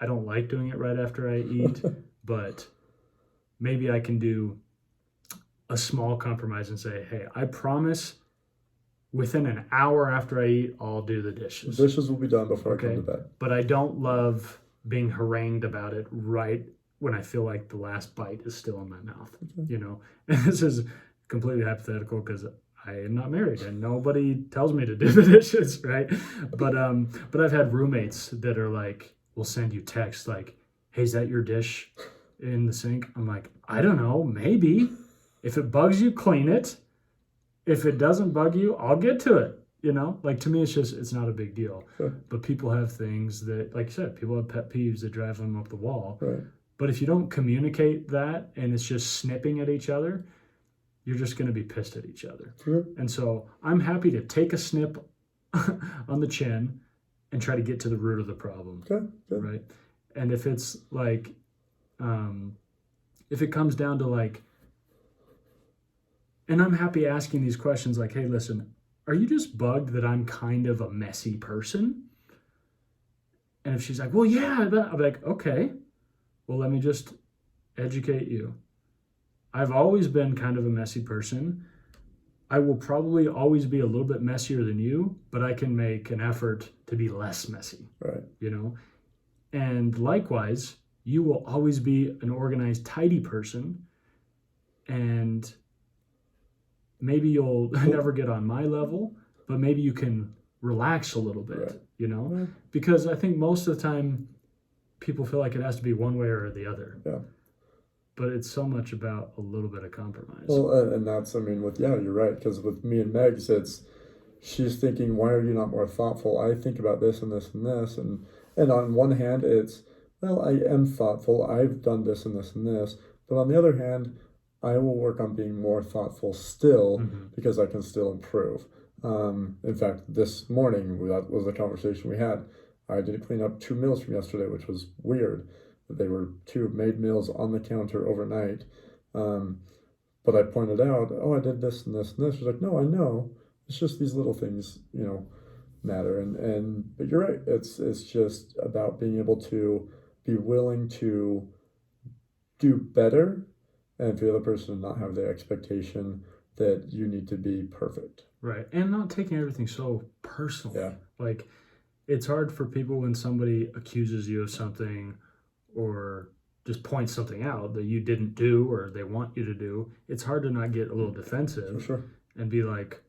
I don't like doing it right after I eat, but maybe I can do a small compromise and say, hey, I promise within an hour after I eat, I'll do the dishes. The dishes will be done before I come to bed. But I don't love being harangued about it right when I feel like the last bite is still in my mouth, you know? And this is completely hypothetical because I am not married and nobody tells me to do the dishes, right? But I've had roommates that are like, will send you texts like, hey, is that your dish in the sink? I'm like, I don't know, maybe. If it bugs you, clean it. If it doesn't bug you, I'll get to it. You know, like to me, it's not a big deal. Sure. But people have things that, like you said, people have pet peeves that drive them up the wall. Right. But if you don't communicate that and it's just snipping at each other, you're just going to be pissed at each other. Sure. And so I'm happy to take a snip on the chin and try to get to the root of the problem. Okay. Good. Right. And if it's like, if it comes down to like, and I'm happy asking these questions like, hey, listen, are you just bugged that I'm kind of a messy person? And if she's like, well, yeah, I'm like, okay, well, let me just educate you. I've always been kind of a messy person. I will probably always be a little bit messier than you, but I can make an effort to be less messy. Right. You know? And likewise, you will always be an organized, tidy person. And maybe you'll never get on my level, but maybe you can relax a little bit, right. You know? Right. Because I think most of the time people feel like it has to be one way or the other. Yeah. But it's so much about a little bit of compromise. Well, and that's, I mean, you're right. Because with me and Meg's, she's thinking, why are you not more thoughtful? I think about this and this and this. And on one hand, it's, well, I am thoughtful. I've done this and this and this. But on the other hand, I will work on being more thoughtful still because I can still improve. In fact, this morning, that was the conversation we had. I did clean up 2 meals from yesterday, which was weird. They were 2 made meals on the counter overnight. But I pointed out, I did this and this and this. She's like, no, I know. It's just these little things, matter. But you're right. It's just about being able to be willing to do better and for the other person to not have the expectation that you need to be perfect. Right. And not taking everything so personally. Yeah. Like, it's hard for people when somebody accuses you of something or just points something out that you didn't do or they want you to do. It's hard to not get a little defensive. For sure. And be like,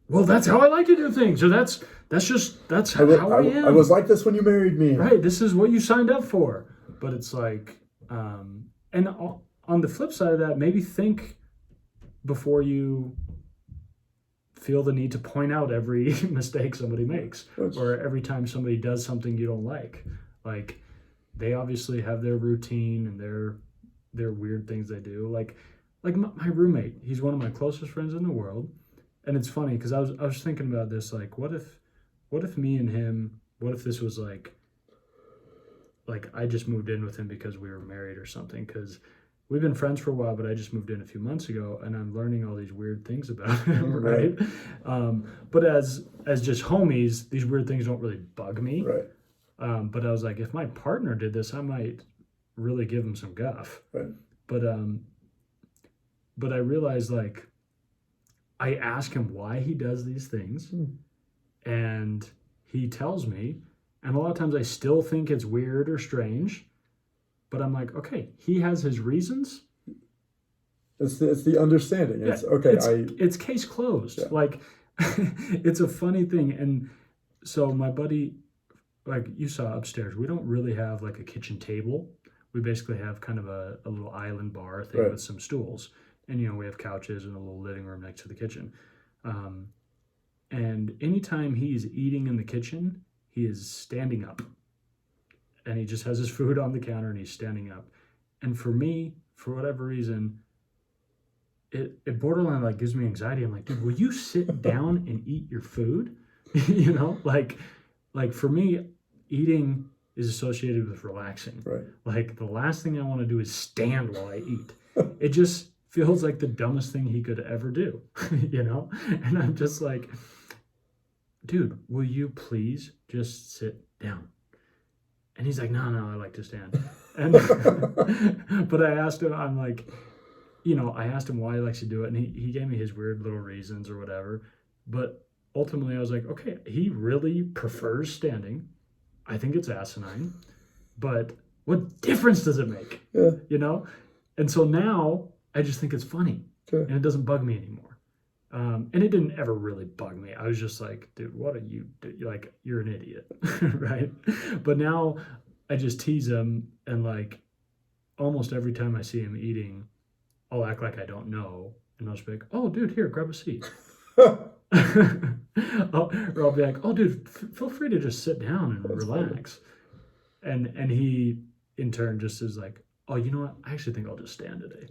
well, that's how I like to do things. Or that's how I am. I was like this when you married me. Right. This is what you signed up for. But it's like, and on the flip side of that, maybe think before you feel the need to point out every mistake somebody makes or every time somebody does something you don't like. Like, they obviously have their routine and their weird things they do. Like my roommate, he's one of my closest friends in the world. And it's funny because I was thinking about this, like, what if me and him, what if this was like I just moved in with him because we were married or something, because we've been friends for a while, but I just moved in a few months ago and I'm learning all these weird things about him, right? But as just homies, these weird things don't really bug me. Right. But I was like, if my partner did this, I might really give him some guff. Right. But I realized, like, I ask him why he does these things and he tells me, and a lot of times I still think it's weird or strange, but I'm like, okay, he has his reasons. It's the understanding. It's okay. It's case closed. Yeah. Like, it's a funny thing. And so my buddy, like you saw upstairs, we don't really have like a kitchen table. We basically have kind of a little island bar thing with some stools. And, we have couches and a little living room next to the kitchen. And anytime he's eating in the kitchen, he is standing up. And he just has his food on the counter and he's standing up. And for me, for whatever reason, it borderline like gives me anxiety. I'm like, dude, will you sit down and eat your food? You know, like for me, eating is associated with relaxing. Right. Like the last thing I want to do is stand while I eat. It just feels like the dumbest thing he could ever do, you know? And I'm just like, dude, will you please just sit down? And he's like, no, I like to stand. And but I asked him, I'm like, you know, I asked him why he likes to do it, and he gave me his weird little reasons or whatever. But ultimately I was like, okay, he really prefers standing. I think it's asinine, but what difference does it make? Yeah. You know? And so now I just think it's funny, and it doesn't bug me anymore. And it didn't ever really bug me. I was just like, dude, what are you doing? Like, you're an idiot, right? But now I just tease him, and like almost every time I see him eating, I'll act like I don't know, and I'll just be like, oh, dude, here, grab a seat. Or I'll be like, oh, dude, feel free to just sit down and relax. And he, in turn, just is like, oh, you know what? I actually think I'll just stand today.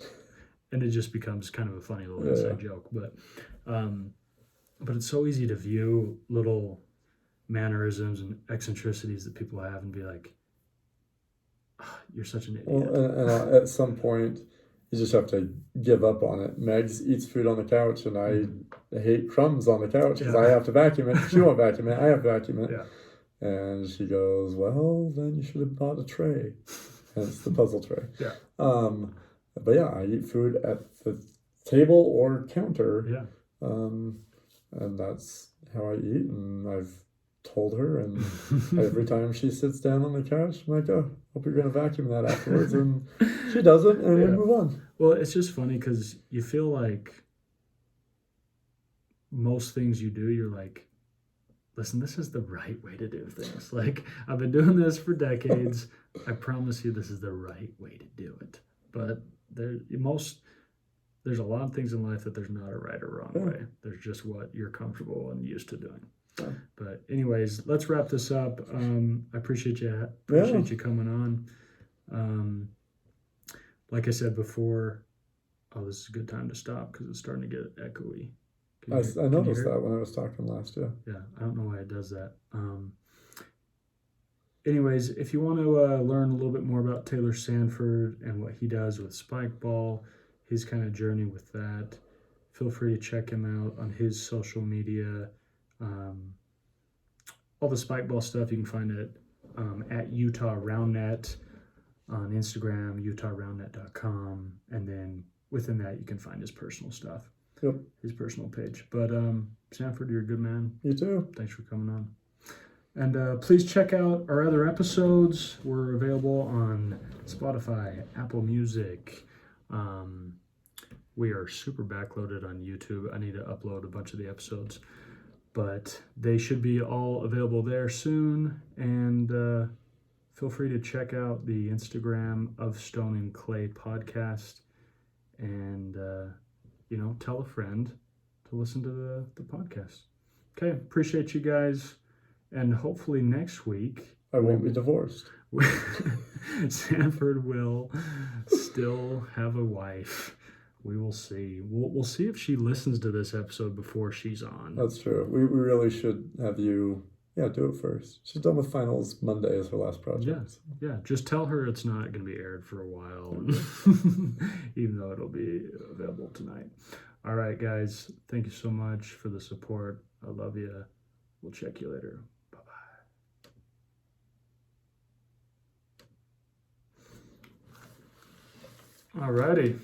And it just becomes kind of a funny little inside joke. But it's so easy to view little mannerisms and eccentricities that people have and be like, oh, you're such an idiot. Well, and at some point, you just have to give up on it. Megs eats food on the couch, and I hate crumbs on the couch because I have to vacuum it. She won't vacuum it. I have to vacuum it. Yeah. And she goes, well, then you should have bought a tray. Hence the puzzle tray. Yeah. But yeah, I eat food at the table or counter. Yeah. And that's how I eat. And I've told her, and every time she sits down on the couch, I'm like, oh, hope you're going to vacuum that afterwards. And she doesn't, and we move on. Well, it's just funny because you feel like most things you do, you're like, listen, this is the right way to do things. Like, I've been doing this for decades. I promise you this is the right way to do it. But there's a lot of things in life that there's not a right or wrong way. There's just what you're comfortable and used to doing. Yeah. But anyways, let's wrap this up. I appreciate you coming on. Like I said before, this is a good time to stop because it's starting to get echoey. I noticed that when I was talking last year. Yeah, I don't know why it does that. Anyways, if you want to learn a little bit more about Taylor Sanford and what he does with spike ball, his kind of journey with that, feel free to check him out on his social media. All the spike ball stuff, you can find it at Utah Roundnet on Instagram, utahroundnet.com, and then within that you can find his personal stuff. Yep. His personal page. But Sanford, you're a good man. You too. Thanks for coming on. And please check out our other episodes. We're available on Spotify, Apple Music. We are super backloaded on YouTube. I need to upload a bunch of the episodes. But they should be all available there soon. And feel free to check out the Instagram of Stone and Clay podcast. And tell a friend to listen to the podcast. Okay, appreciate you guys. And hopefully next week... I won't be divorced. Sanford will still have a wife. We will see. We'll see if she listens to this episode before she's on. That's true. We really should have you... Yeah, do it first. She's done with finals Monday as her last project. Yeah. Just tell her it's not going to be aired for a while, even though it'll be available tonight. All right, guys. Thank you so much for the support. I love you. We'll check you later. Bye-bye. All righty.